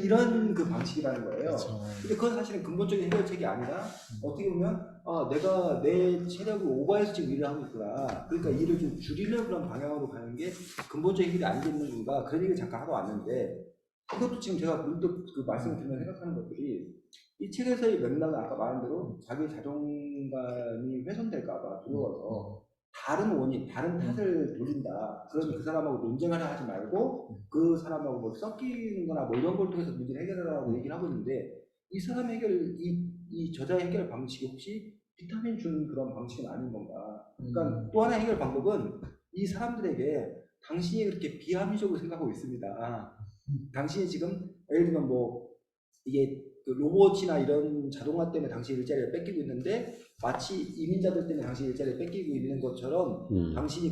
이런 그 방식이라는 거예요. 그렇죠. 근데 그건 사실은 근본적인 해결책이 아니라 어떻게 보면 내가 내 체력을 오버해서 지금 일을 하고 있구나. 그러니까 일을 좀 줄이려는 그런 방향으로 가는 게 근본적인 해결이 아니겠는가 그런 얘기를 잠깐 하고 왔는데 그것도 지금 제가 문득 그 말씀을 들으면서 생각하는 것들이 이 책에서의 맥락은 아까 말한 대로 자기 자존감이 훼손될까봐 두려워서 다른 원인, 다른 탓을 돌린다. 그러면 그 사람하고 논쟁하려 하지 말고 그 사람하고 뭐 섞이는 거나 뭐 이런 걸 통해서 문제를 해결하라고 얘기를 하고 있는데 이 사람 이 저자의 해결 방식이 혹시 비타민 주는 그런 방식은 아닌 건가. 그러니까 또 하나의 해결 방법은 이 사람들에게 당신이 그렇게 비합리적으로 생각하고 있습니다. 당신이 지금 예를 들면 뭐 이게 그 로봇이나 이런 자동화 때문에 당신 일자리를 뺏기고 있는데 마치 이민자들 때문에 당신 일자리를 뺏기고 있는 것처럼 당신이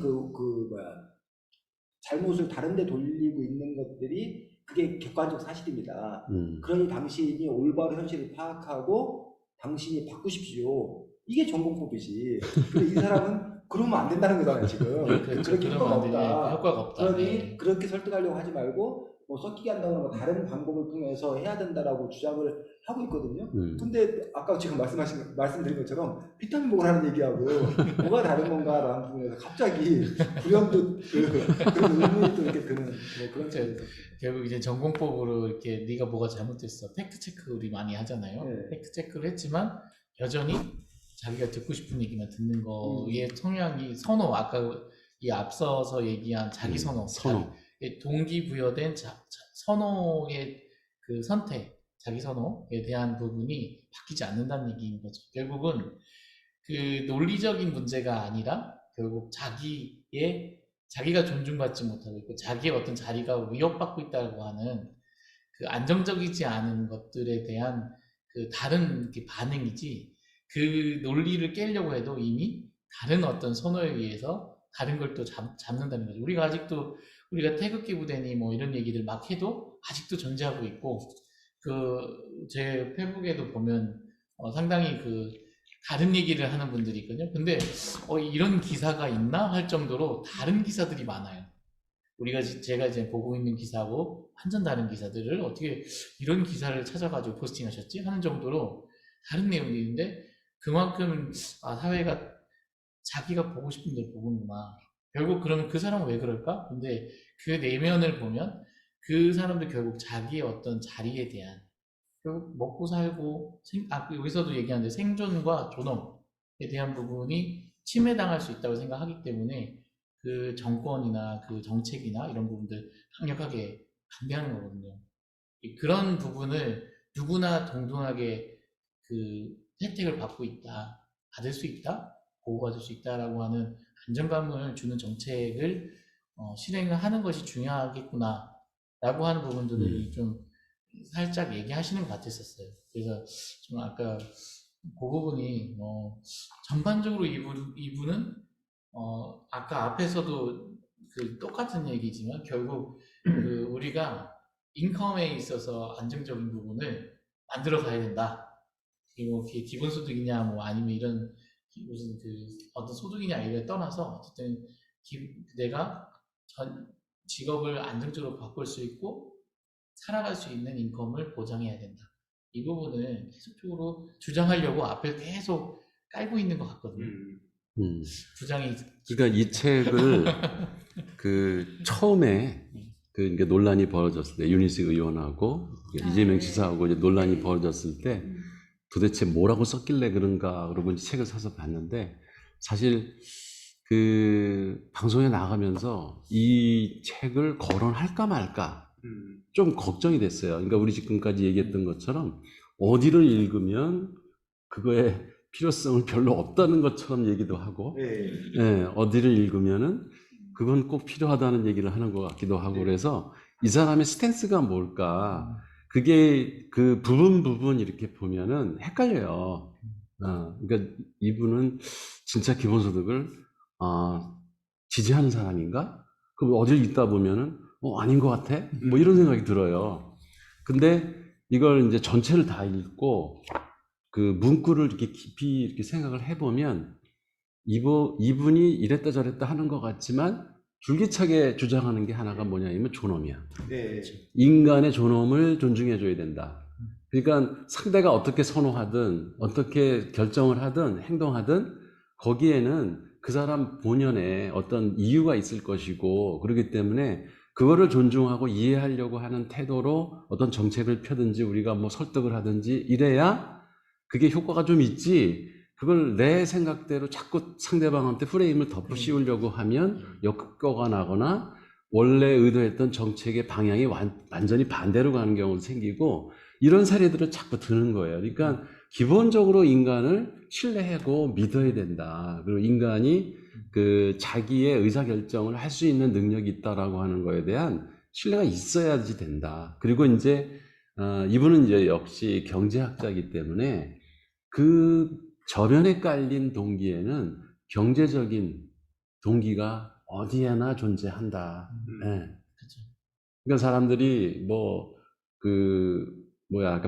잘못을 다른 데 돌리고 있는 것들이 그게 객관적 사실입니다. 그러니 당신이 올바른 현실을 파악하고 당신이 바꾸십시오. 이게 전공법이지. 근데 이 사람은 그러면 안 된다는 거잖아요, 지금. 그렇게 효과가 없다. 그러니 그렇게 설득하려고 하지 말고 뭐 섞이게 한다거나 뭐 다른 방법을 통해서 해야 된다라고 주장을 하고 있거든요. 근데 아까 지금 말씀드린 것처럼 비타민 먹으라는 얘기하고 뭐가 다른 건가라는 부분에서 갑자기 불현듯 그런 의문이 또 이렇게 드는 뭐 그런 네. 결국 이제 전공법으로 이렇게 네가 뭐가 잘못됐어 팩트 체크 우리 많이 하잖아요. 네. 팩트 체크를 했지만 여전히 자기가 듣고 싶은 얘기만 듣는 거의 성향이 선호 아까 이 앞서서 얘기한 자기 선호. 동기부여된 선호의 그 선택, 자기 선호에 대한 부분이 바뀌지 않는다는 얘기인 거죠. 결국은 그 논리적인 문제가 아니라 결국 자기가 존중받지 못하고 있고 자기의 어떤 자리가 위협받고 있다고 하는 그 안정적이지 않은 것들에 대한 그 다른 이렇게 반응이지, 그 논리를 깨려고 해도 이미 다른 어떤 선호에 의해서 다른 걸 또 잡는다는 거죠. 우리가 태극기 부대니 뭐 이런 얘기들 막 해도 아직도 존재하고 있고, 제 페북에도 보면 상당히 다른 얘기를 하는 분들이 있거든요. 근데 이런 기사가 있나 할 정도로 다른 기사들이 많아요. 제가 이제 보고 있는 기사하고 완전 다른 기사들을 어떻게 이런 기사를 찾아가지고 포스팅하셨지 하는 정도로 다른 내용이 있는데, 그만큼 사회가 자기가 보고 싶은 대로 보는구나. 결국 그러면 그 사람은 왜 그럴까? 근데 그 내면을 보면 그 사람도 결국 자기의 어떤 자리에 대한, 결국 먹고 살고 여기서도 얘기하는데 생존과 존엄에 대한 부분이 침해당할 수 있다고 생각하기 때문에 그 정권이나 그 정책이나 이런 부분들 강력하게 반대하는 거거든요. 그런 부분을 누구나 동등하게 혜택을 받을 수 있다, 보호받을 수 있다라고 하는 안정감을 주는 정책을 실행을 하는 것이 중요하겠구나라고 하는 부분들을 좀 살짝 얘기하시는 것 같았었어요. 그래서 좀 아까 그 부분이 전반적으로 이분은 아까 앞에서도 똑같은 얘기지만 결국 우리가 인컴에 있어서 안정적인 부분을 만들어 가야 된다. 그리고 기본소득이냐 뭐 아니면 이런 무슨 어떤 소득이냐 이걸 떠나서 어쨌든 내가 직업을 안정적으로 바꿀 수 있고 살아갈 수 있는 인컴을 보장해야 된다. 이 부분을 계속적으로 주장하려고 앞에 계속 깔고 있는 것 같거든요. 주장이. 그러니까 이 책을 처음에 이게 논란이 벌어졌을 때, 윤희식 의원하고 이재명 지사하고 이제 논란이 벌어졌을 때 도대체 뭐라고 썼길래 그런가 그러고 이제 책을 사서 봤는데, 사실 방송에 나가면서 이 책을 거론할까 말까 좀 걱정이 됐어요. 그러니까 우리 지금까지 얘기했던 것처럼 어디를 읽으면 그거에 필요성은 별로 없다는 것처럼 얘기도 하고, 어디를 읽으면은 그건 꼭 필요하다는 얘기를 하는 것 같기도 하고, 그래서 이 사람의 스탠스가 뭘까, 그게 부분 이렇게 보면은 헷갈려요. 그러니까 이분은 진짜 기본소득을 지지하는 사람인가? 그럼 어딜 읽다 보면은 아닌 것 같아? 뭐 이런 생각이 들어요. 근데 이걸 이제 전체를 다 읽고 문구를 이렇게 깊이 이렇게 생각을 해보면 이분이 이랬다 저랬다 하는 것 같지만 줄기차게 주장하는 게 하나가 뭐냐면 존엄이야. 인간의 존엄을 존중해줘야 된다. 그러니까 상대가 어떻게 선호하든 어떻게 결정을 하든 행동하든 거기에는 그 사람 본연의 어떤 이유가 있을 것이고, 그렇기 때문에 그거를 존중하고 이해하려고 하는 태도로 어떤 정책을 펴든지 우리가 뭐 설득을 하든지 이래야 그게 효과가 좀 있지, 그걸 내 생각대로 자꾸 상대방한테 프레임을 덮어 씌우려고 하면 역효과가 나거나 원래 의도했던 정책의 방향이 완전히 반대로 가는 경우도 생기고, 이런 사례들을 자꾸 드는 거예요. 그러니까 기본적으로 인간을 신뢰하고 믿어야 된다. 그리고 인간이 자기의 의사결정을 할 수 있는 능력이 있다라고 하는 거에 대한 신뢰가 있어야지 된다. 그리고 이제 이분은 이제 역시 경제학자이기 때문에 저변에 깔린 동기에는 경제적인 동기가 어디에나 존재한다. 그러니까 사람들이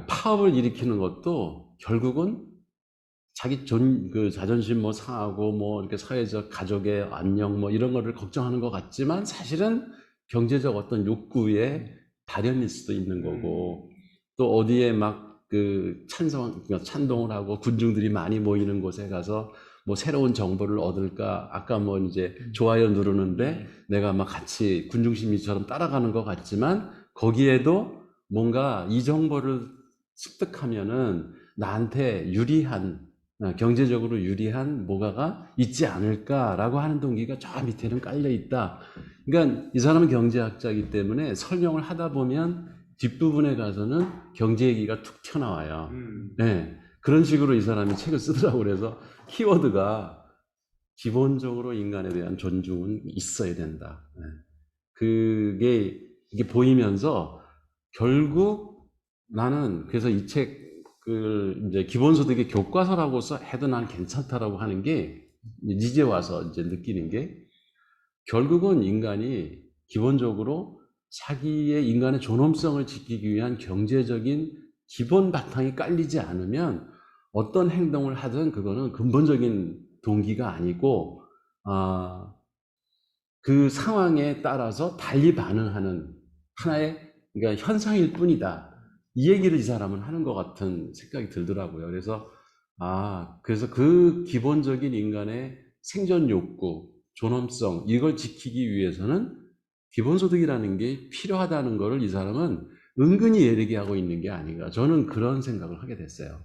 파업을 일으키는 것도 결국은 자기 자존심 상하고 이렇게 사회적 가족의 안녕 이런 거를 걱정하는 것 같지만 사실은 경제적 어떤 욕구의 발현일 수도 있는 거고, 또 어디에 찬동을 하고 군중들이 많이 모이는 곳에 가서 새로운 정보를 얻을까, 아까 이제 좋아요 누르는데 내가 같이 군중심리처럼 따라가는 것 같지만 거기에도 뭔가 이 정보를 습득하면은 나한테 경제적으로 유리한 뭐가가 있지 않을까라고 하는 동기가 저 밑에는 깔려 있다. 그러니까 이 사람은 경제학자이기 때문에 설명을 하다 보면 뒷부분에 가서는 경제 얘기가 툭 튀어나와요. 네. 그런 식으로 이 사람이 책을 쓰더라고. 그래서 키워드가 기본적으로 인간에 대한 존중은 있어야 된다. 예. 그게 이게 보이면서 결국 나는 그래서 이 책을 이제 기본소득의 교과서라고 해도 난 괜찮다라고 하는 게 이제 와서 이제 느끼는 게 결국은 인간이 기본적으로 자기의 인간의 존엄성을 지키기 위한 경제적인 기본 바탕이 깔리지 않으면 어떤 행동을 하든 그거는 근본적인 동기가 아니고 그 상황에 따라서 달리 반응하는 하나의 그러니까 현상일 뿐이다. 이 얘기를 이 사람은 하는 것 같은 생각이 들더라고요. 그래서 그 기본적인 인간의 생존 욕구, 존엄성 이걸 지키기 위해서는 기본소득이라는 게 필요하다는 것을 이 사람은 은근히 얘기하고 있는 게 아닌가. 저는 그런 생각을 하게 됐어요.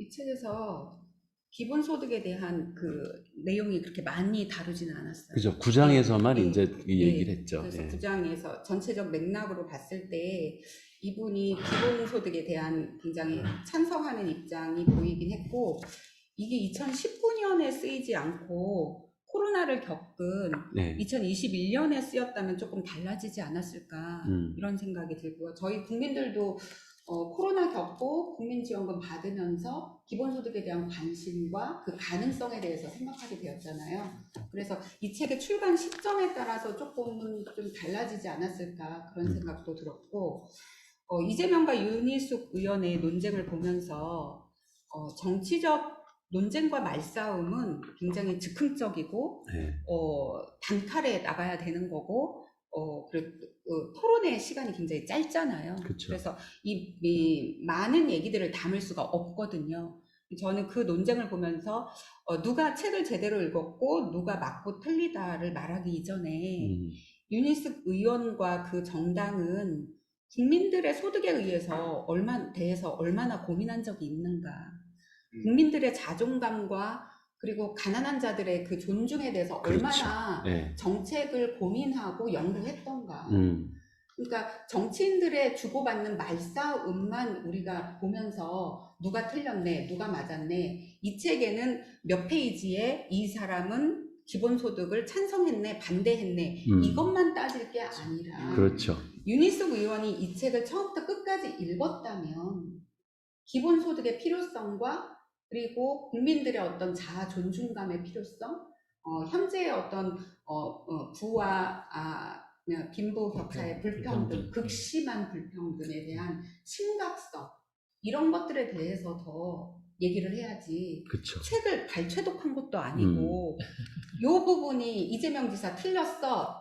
이 책에서 기본소득에 대한 그 내용이 그렇게 많이 다루지는 않았어요. 그죠. 9장에서만 네, 이제 이 네. 얘기를 했죠. 그래서 예. 9장에서 전체적 맥락으로 봤을 때 이분이 기본소득에 대한 굉장히 찬성하는 입장이 보이긴 했고, 이게 2019년에 쓰이지 않고 코로나를 겪은 네. 2021년에 쓰였다면 조금 달라지지 않았을까 이런 생각이 들고요. 저희 국민들도 코로나 겪고 국민지원금 받으면서 기본소득에 대한 관심과 그 가능성에 대해서 생각하게 되었잖아요. 그래서 이 책의 출간 시점에 따라서 조금은 좀 달라지지 않았을까 그런 생각도 들었고, 이재명과 윤희숙 의원의 논쟁을 보면서 정치적 논쟁과 말싸움은 굉장히 즉흥적이고 네. 단칼에 나가야 되는 거고 그리고 토론의 시간이 굉장히 짧잖아요. 그쵸. 그래서 이 많은 얘기들을 담을 수가 없거든요. 저는 그 논쟁을 보면서 누가 책을 제대로 읽었고 누가 맞고 틀리다를 말하기 이전에 윤희숙 의원과 그 정당은 국민들의 소득에 대해서 얼마나 고민한 적이 있는가, 국민들의 자존감과 그리고 가난한 자들의 그 존중에 대해서 그렇죠. 얼마나 네. 정책을 고민하고 연구했던가. 그러니까 정치인들의 주고받는 말싸움만 우리가 보면서 누가 틀렸네, 누가 맞았네, 이 책에는 몇 페이지에 이 사람은 기본소득을 찬성했네, 반대했네, 이것만 따질 게 아니라 그렇죠. 윤희숙 의원이 이 책을 처음부터 끝까지 읽었다면 기본소득의 필요성과 그리고 국민들의 어떤 자아 존중감의 필요성, 현재의 어떤 부와 빈부 격차의 불평등, 극심한 불평등에 대한 심각성, 이런 것들에 대해서 더 얘기를 해야지. 그쵸. 책을 발췌독한 것도 아니고 요 부분이 이재명 지사 틀렸어,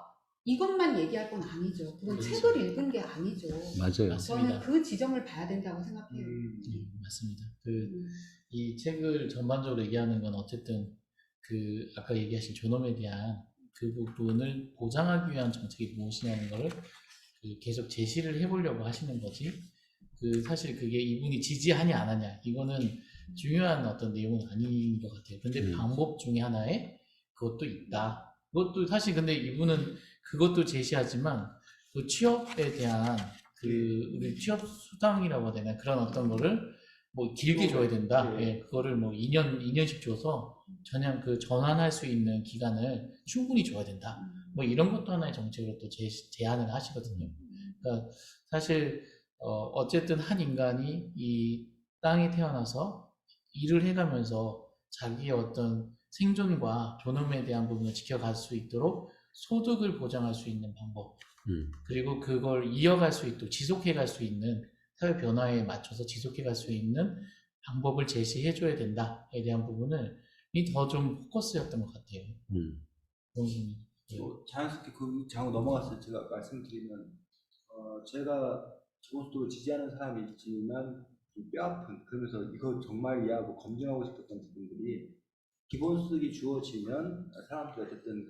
이것만 얘기할 건 아니죠. 그건 그렇죠. 책을 읽은 게 아니죠. 맞아요. 저는 그 지점을 봐야 된다고 생각해요. 맞습니다. 이 책을 전반적으로 얘기하는 건 어쨌든 아까 얘기하신 존엄에 대한 그 부분을 보장하기 위한 정책이 무엇이냐는 거를 계속 제시를 해보려고 하시는 거지. 사실 그게 이분이 지지하냐 안 하냐 이거는 중요한 어떤 내용은 아닌 것 같아요. 근데 방법 중에 하나에 그것도 있다. 그것도 사실 근데 이분은 그것도 제시하지만 그 취업에 대한 우리 취업 수당이라고 해야 되나 그런 어떤 거를 뭐 길게 줘야 된다. 예, 그거를 뭐 2년씩 줘서 전향 전환할 수 있는 기간을 충분히 줘야 된다. 뭐 이런 것도 하나의 정책으로 또 제안을 하시거든요. 그러니까 사실 어쨌든 한 인간이 이 땅에 태어나서 일을 해가면서 자기의 어떤 생존과 존엄에 대한 부분을 지켜갈 수 있도록 소득을 보장할 수 있는 방법, 그리고 그걸 이어갈 수 있도록 지속해갈 수 있는 사회 변화에 맞춰서 지속해갈 수 있는 방법을 제시해줘야 된다에 대한 부분을 더 좀 포커스였던 것 같아요. 자연스럽게 그 장으로 넘어갔을 때 제가 말씀드리면 제가 기본소득을 지지하는 사람이 있지만 좀 뼈아픈, 그러면서 이거 정말 이해하고 검증하고 싶었던 부분들이 기본소득이 주어지면 사람들이 어쨌든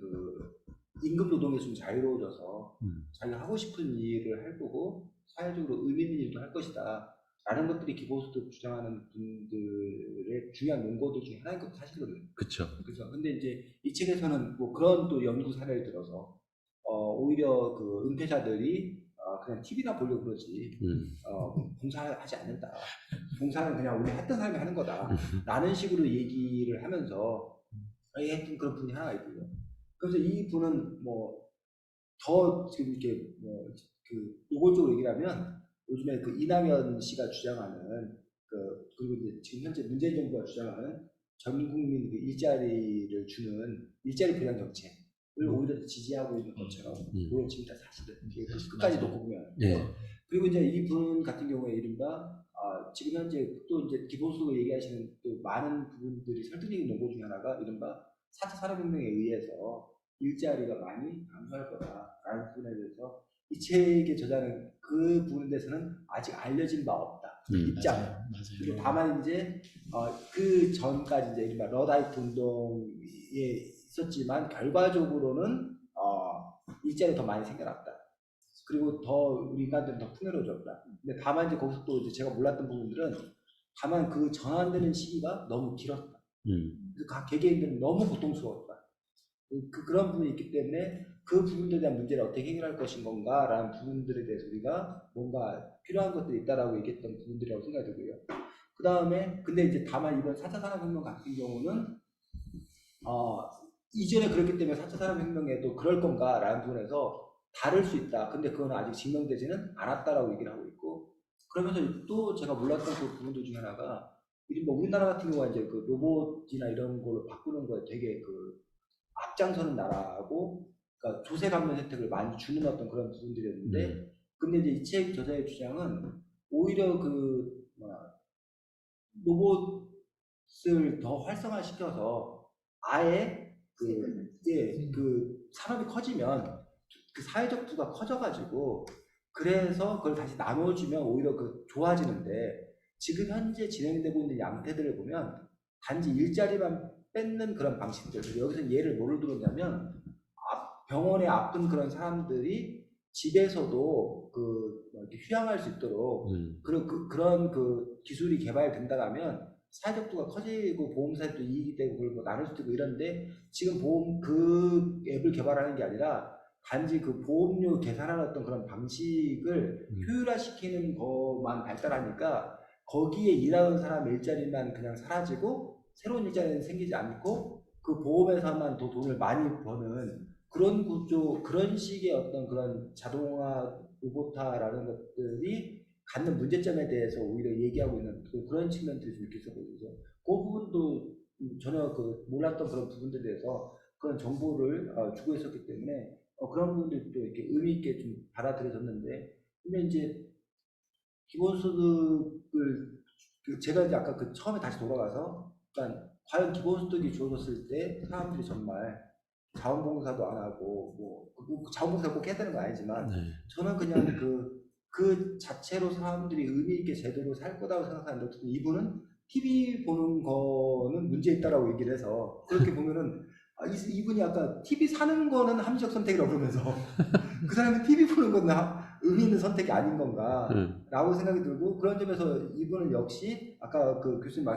임금 노동에서 좀 자유로워져서 자기가 하고 싶은 일을 할 거고 사회적으로 의미 있는 일도 할 것이다 라는 것들이 기본소득 주장하는 분들의 중요한 논거들 중에 하나인 것도 사실거든요. 그렇죠. 그래서 근데 이제 이 책에서는 뭐 그런 또 연구 사례를 들어서 오히려 은퇴자들이 그냥 TV나 보려고 그러지 음. 봉사하지 않는다. 봉사는 그냥 우리 했던 사람이 하는 거다. 라는 식으로 얘기를 하면서 했던 그런 분이 하나 있고요. 그래서 이 분은 뭐 더 지금 이렇게 뭐 그 노골적으로 얘기를 하면 요즘에 그 이낙연 씨가 주장하는 그리고 이제 지금 현재 문재인 정부가 주장하는 전 국민 그 일자리를 주는 일자리 보장 정책을 오히려 지지하고 있는 것처럼 보여집니다, 사실은. 끝까지 놓고 보면. 예. 그리고 이제 이분 같은 경우에 이른바 지금 현재 또 이제 기본소득을 얘기하시는 또 많은 부분들이 설득력인 논거 중에 하나가 이른바 4차 산업혁명에 의해서 일자리가 많이 감소할 거다라는 부분에 대해서 이 책의 저자는 그 부분에 대해서는 아직 알려진 바 없다. 입장. 맞아요. 다만 이제 그 전까지 이제 이른바 러다이트 운동에 있었지만 결과적으로는 일자리 더 많이 생겨났다. 그리고 더 우리 인간들은 더 풍요로워졌다. 근데 다만 이제 거기서 또 이제 제가 몰랐던 부분들은 다만 그 전환되는 시기가 너무 길었다. 그래서 각 개개인들은 너무 고통스러웠다. 그런 부분이 있기 때문에 그 부분들에 대한 문제를 어떻게 해결할 것인 건가라는 부분들에 대해서 우리가 뭔가 필요한 것들이 있다라고 얘기했던 부분들이라고 생각이 들고요. 그 다음에 근데 이제 다만 이번 4차 산업혁명 같은 경우는 이전에 그렇기 때문에 4차 산업혁명에도 그럴 건가라는 부분에서 다를 수 있다. 근데 그건 아직 증명되지는 않았다라고 얘기를 하고 있고, 그러면서 또 제가 몰랐던 그 부분들 중에 하나가 뭐 우리나라 같은 경우가 이제 그 로봇이나 이런 걸로 바꾸는 거에 되게 그 앞장서는 나라고, 그러니까 조세 감면 혜택을 많이 주는 어떤 그런 부분들이었는데, 근데 이제 이 책 저자의 주장은 오히려 그 로봇을 더 활성화시켜서 아예 그 산업이 커지면 그 사회적 부가 커져가지고 그래서 그걸 다시 나눠주면 오히려 그 좋아지는데, 지금 현재 진행되고 있는 양태들을 보면 단지 일자리만 뺏는 그런 방식들. 여기서 예를 뭐를 들었냐면 병원에 아픈 그런 사람들이 집에서도 이렇게 휴양할 수 있도록 그런 기술이 개발된다면 사회적 부가 커지고 보험사도 이익이 되고 그걸 뭐 나눌 수도 있고 이런데, 지금 그 앱을 개발하는 게 아니라 단지 그 보험료 계산하는 어떤 그런 방식을 효율화시키는 것만 발달하니까 거기에 일하는 사람 일자리만 그냥 사라지고 새로운 일자리는 생기지 않고 그 보험회사만 더 돈을 많이 버는 그런 구조, 그런 식의 어떤 그런 자동화, 로봇화라는 것들이 갖는 문제점에 대해서 오히려 얘기하고 있는 그런 측면들이 좀 있었거든요. 그 부분도 전혀 몰랐던 그런 부분들에 대해서 그런 정보를 주고 있었기 때문에 그런 부분들도 이렇게 의미 있게 좀 받아들여졌는데, 근데 이제 기본소득을 제가 이제 아까 처음에 다시 돌아가서, 그러니까 과연 기본소득이 주어졌을 때 사람들이 정말 자원봉사도 안 하고 뭐 자원봉사 꼭 해야 되는 건 아니지만 저는 그냥 그 자체로 사람들이 의미 있게 제대로 살 거라고 생각하는데, 어쨌든 이분은 TV 보는 거는 문제 있다라고 얘기를 해서, 그렇게 보면은 이분이 아까 TV 사는 거는 합리적 선택이라고 그러면서 그 사람이 TV 보는 건 의미 있는 선택이 아닌 건가 라고 생각이 들고, 그런 점에서 이분은 역시 아까 그 교수님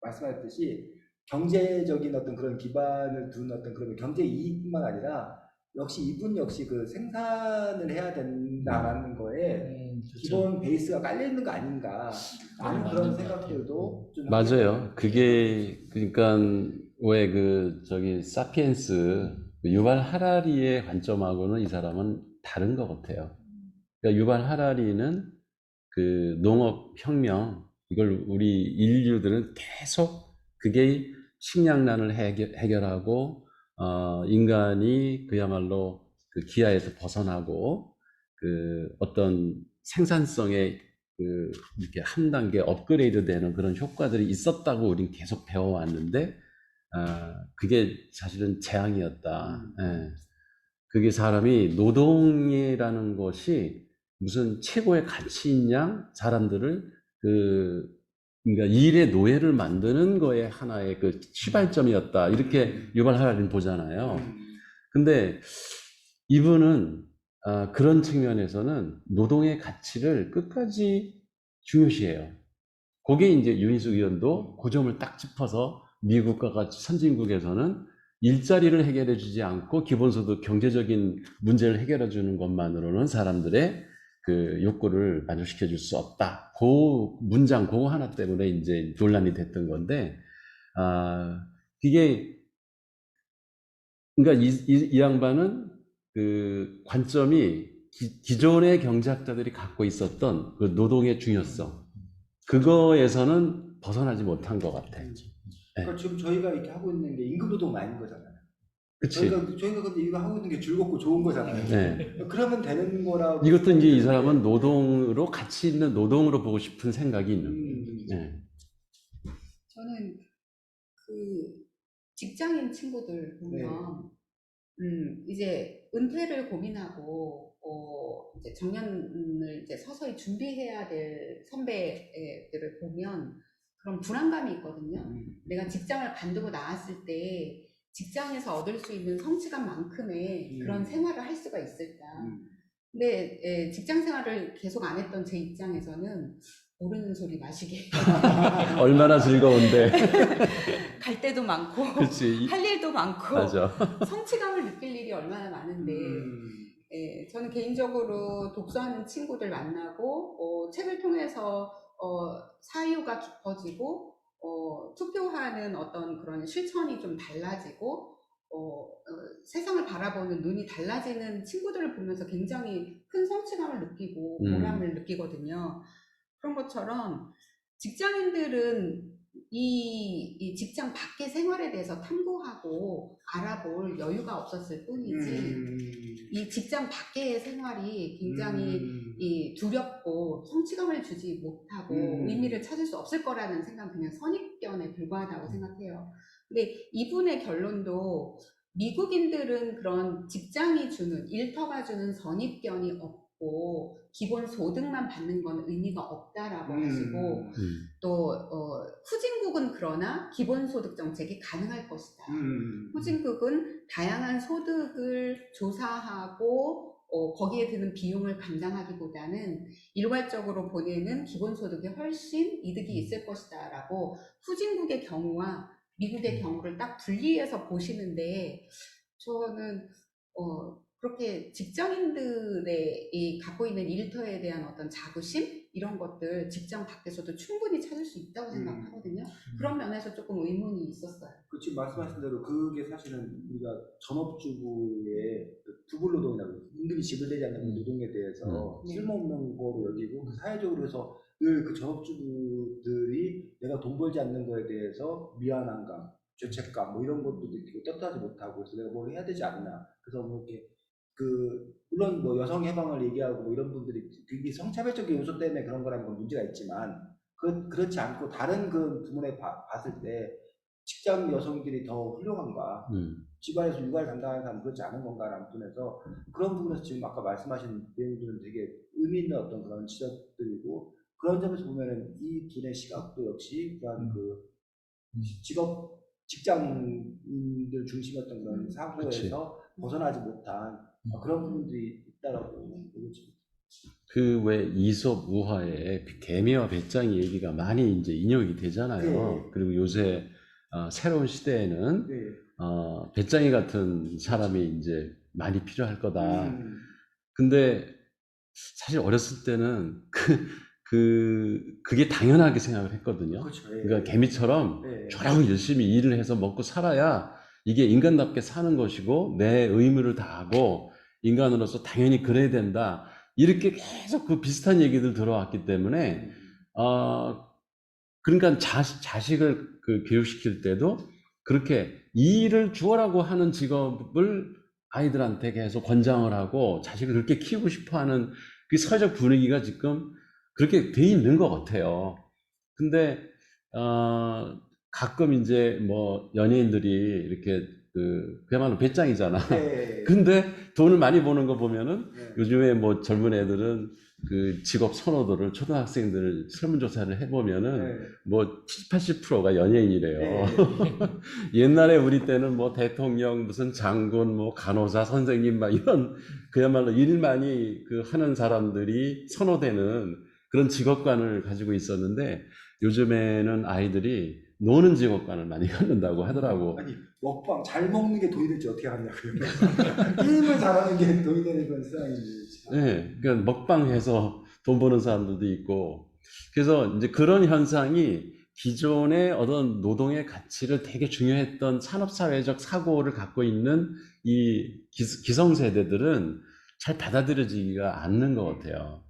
말씀하셨듯이 경제적인 어떤 그런 기반을 둔 어떤 그런 경제 이익뿐만 아니라 역시 이분 역시 그 생산을 해야 된다라는 거에 기본 베이스가 깔려 있는 거 아닌가 라는 그런 생각들도 좀 맞아요. 그게 그러니까 왜 사피엔스 유발 하라리의 관점하고는 이 사람은 다른 것 같아요. 그러니까 유발 하라리는 그 농업 혁명, 이걸 우리 인류들은 계속 그게 식량난을 해결하고 인간이 그야말로 그 기아에서 벗어나고 그 어떤 생산성에 이렇게 한 단계 업그레이드 되는 그런 효과들이 있었다고 우리는 계속 배워왔는데, 그게 사실은 재앙이었다. 예. 그게 사람이 노동이라는 것이 무슨 최고의 가치인 양 사람들을 그러니까 일의 노예를 만드는 거에 하나의 그 시발점이었다. 이렇게 유발 하라리는 보잖아요. 근데 이분은 그런 측면에서는 노동의 가치를 끝까지 중요시해요. 거기에 이제 윤희숙 의원도 그 점을 딱 짚어서 미국과 같이 선진국에서는 일자리를 해결해 주지 않고 기본소득 경제적인 문제를 해결해 주는 것만으로는 사람들의 그 욕구를 만족시켜 줄 수 없다. 그 문장, 그거 하나 때문에 이제 논란이 됐던 건데, 이게, 그러니까 이 양반은 그 관점이 기존의 경제학자들이 갖고 있었던 그 노동의 중요성, 그거에서는 벗어나지 못한 것 같아. 그러니까 지금 저희가 이렇게 하고 있는 게 임금노동 아닌 거잖아요. 그치? 저희가 근데 이거 하고 있는 게 즐겁고 좋은 거잖아요. 네. 그러면 되는 거라고. 이것도 이제 이 사람은 노동으로, 가치 있는 노동으로 보고 싶은 생각이 있는 거예요. 네. 저는 그 직장인 친구들 보면 이제 은퇴를 고민하고 이제 정년을 이제 서서히 준비해야 될 선배들을 보면 그런 불안감이 있거든요. 내가 직장을 관두고 나왔을 때 직장에서 얻을 수 있는 성취감만큼의 그런 생활을 할 수가 있을까. 근데 직장 생활을 계속 안 했던 제 입장에서는 모르는 소리 마시게. 얼마나 즐거운데. 갈 때도 많고, 그치. 할 일도 많고, 맞아. 성취감을 느낄 일이 얼마나 많은데, 저는 개인적으로 독서하는 친구들 만나고, 책을 통해서 사유가 깊어지고, 투표하는 어떤 그런 실천이 좀 달라지고, 세상을 바라보는 눈이 달라지는 친구들을 보면서 굉장히 큰 성취감을 느끼고 보람을 느끼거든요. 그런 것처럼 직장인들은 이 직장 밖의 생활에 대해서 탐구하고 알아볼 여유가 없었을 뿐이지 이 직장 밖의 생활이 굉장히 이 두렵고 성취감을 주지 못하고 의미를 찾을 수 없을 거라는 생각은 그냥 선입견에 불과하다고 생각해요. 근데 이분의 결론도 미국인들은 그런 직장이 주는, 일터가 주는 선입견이 없고 기본 소득만 받는 건 의미가 없다라고 하시고 또 후진국은 그러나 기본소득 정책이 가능할 것이다. 후진국은 다양한 소득을 조사하고 거기에 드는 비용을 감당하기보다는 일괄적으로 보내는 기본소득에 훨씬 이득이 있을 것이다 라고 후진국의 경우와 미국의 경우를 딱 분리해서 보시는데 저는 그렇게 직장인들의 이 갖고 있는 일터에 대한 어떤 자부심 이런 것들 직장 밖에서도 충분히 찾을 수 있다고 생각하거든요. 그런 면에서 조금 의문이 있었어요. 그 지금 말씀하신 대로 그게 사실은 우리가 전업주부의 부불노동이라고 임금이 지불되지 않는 노동에 대해서 쓸모없는 거로 여기고 그 사회적으로 해서 늘 그 전업주부들이 내가 돈 벌지 않는 거에 대해서 미안함감, 죄책감 뭐 이런 것도 느끼고 떳떳하지 못하고 그래서 내가 뭘 해야 되지 않나. 그래서 뭐 이렇게 물론 뭐 여성 해방을 얘기하고 뭐 이런 분들이 그게 성차별적인 요소 때문에 그런 거라는 건 문제가 있지만 그렇지 않고 다른 그 부분에 봤을 때 직장 여성들이 더 훌륭한가 집안에서 육아를 담당하는 사람은 그렇지 않은 건가라는 부분에서 그런 부분에서 지금 아까 말씀하신 내용들은 되게 의미 있는 어떤 그런 지적들이고 그런 점에서 보면은 이 분의 시각도 역시 그런 그 직장인들 중심이었던 그런 사고에서 벗어나지 못한 그런 부분들이 있다라고 보거든요. 그 왜 이솝 우화에 개미와 배짱이 얘기가 많이 이제 인용이 되잖아요. 네. 그리고 요새 새로운 시대에는 배짱이 같은 사람이 이제 많이 필요할 거다. 근데 사실 어렸을 때는 그게 당연하게 생각을 했거든요. 그렇죠. 그러니까 개미처럼 저라고 열심히 일을 해서 먹고 살아야 이게 인간답게 사는 것이고 내 의무를 다하고 인간으로서 당연히 그래야 된다. 이렇게 계속 그 비슷한 얘기들 들어왔기 때문에 그러니까 자식을 교육시킬 때도 그렇게 이 일을 주어라고 하는 직업을 아이들한테 계속 권장을 하고 자식을 그렇게 키우고 싶어하는 그 사회적 분위기가 지금 그렇게 돼 있는 것 같아요. 근데 가끔 이제 뭐 연예인들이 이렇게 그야말로 배짱이잖아. 근데 돈을 많이 버는 거 보면은 요즘에 뭐 젊은 애들은 그 직업 선호도를 초등학생들 설문조사를 해보면은 뭐 70, 80%가 연예인이래요. 옛날에 우리 때는 뭐 대통령, 무슨 장군, 뭐 간호사, 선생님 막 이런 그야말로 일 많이 하는 사람들이 선호되는 그런 직업관을 가지고 있었는데 요즘에는 아이들이 노는 직업관을 많이 갖는다고 하더라고. 아니 먹방 잘 먹는 게 돈이 될지 어떻게 하냐고요. 게임을 잘하는 게 돈이 되는 건 세상이지. 네, 그러니까 먹방해서 돈 버는 사람들도 있고, 그래서 이제 그런 현상이 기존의 어떤 노동의 가치를 되게 중요했던 산업사회적 사고를 갖고 있는 이 기성세대들은 잘 받아들여지기가 않는 것 같아요.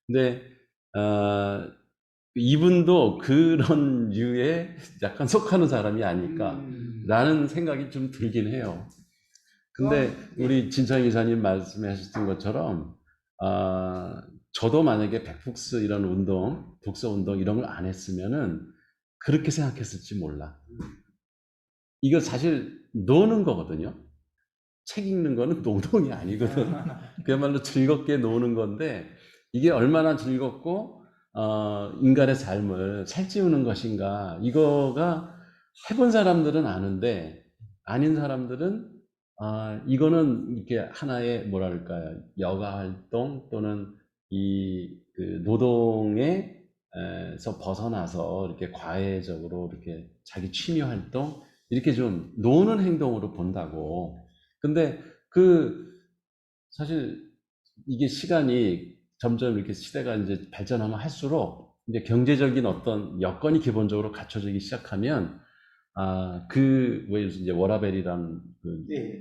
근데, 이분도 그런 류에 약간 속하는 사람이 아닐까라는 생각이 좀 들긴 해요. 근데 우리 진창 이사님 말씀하셨던 것처럼 저도 만약에 백북스 이런 운동, 독서 운동 이런 걸 안 했으면은 그렇게 생각했을지 몰라. 이거 사실 노는 거거든요. 책 읽는 거는 노동이 아니거든. 그야말로 즐겁게 노는 건데 이게 얼마나 즐겁고 인간의 삶을 살찌우는 것인가 이거가 해본 사람들은 아는데 아닌 사람들은 이거는 이렇게 하나의 뭐랄까요 여가 활동 또는 그 노동에서 벗어나서 이렇게 과외적으로 이렇게 자기 취미 활동 이렇게 좀 노는 행동으로 본다고. 근데 사실 이게 시간이 점점 이렇게 시대가 이제 발전하면 할수록 이제 경제적인 어떤 여건이 기본적으로 갖춰지기 시작하면 왜 이제 워라밸이라는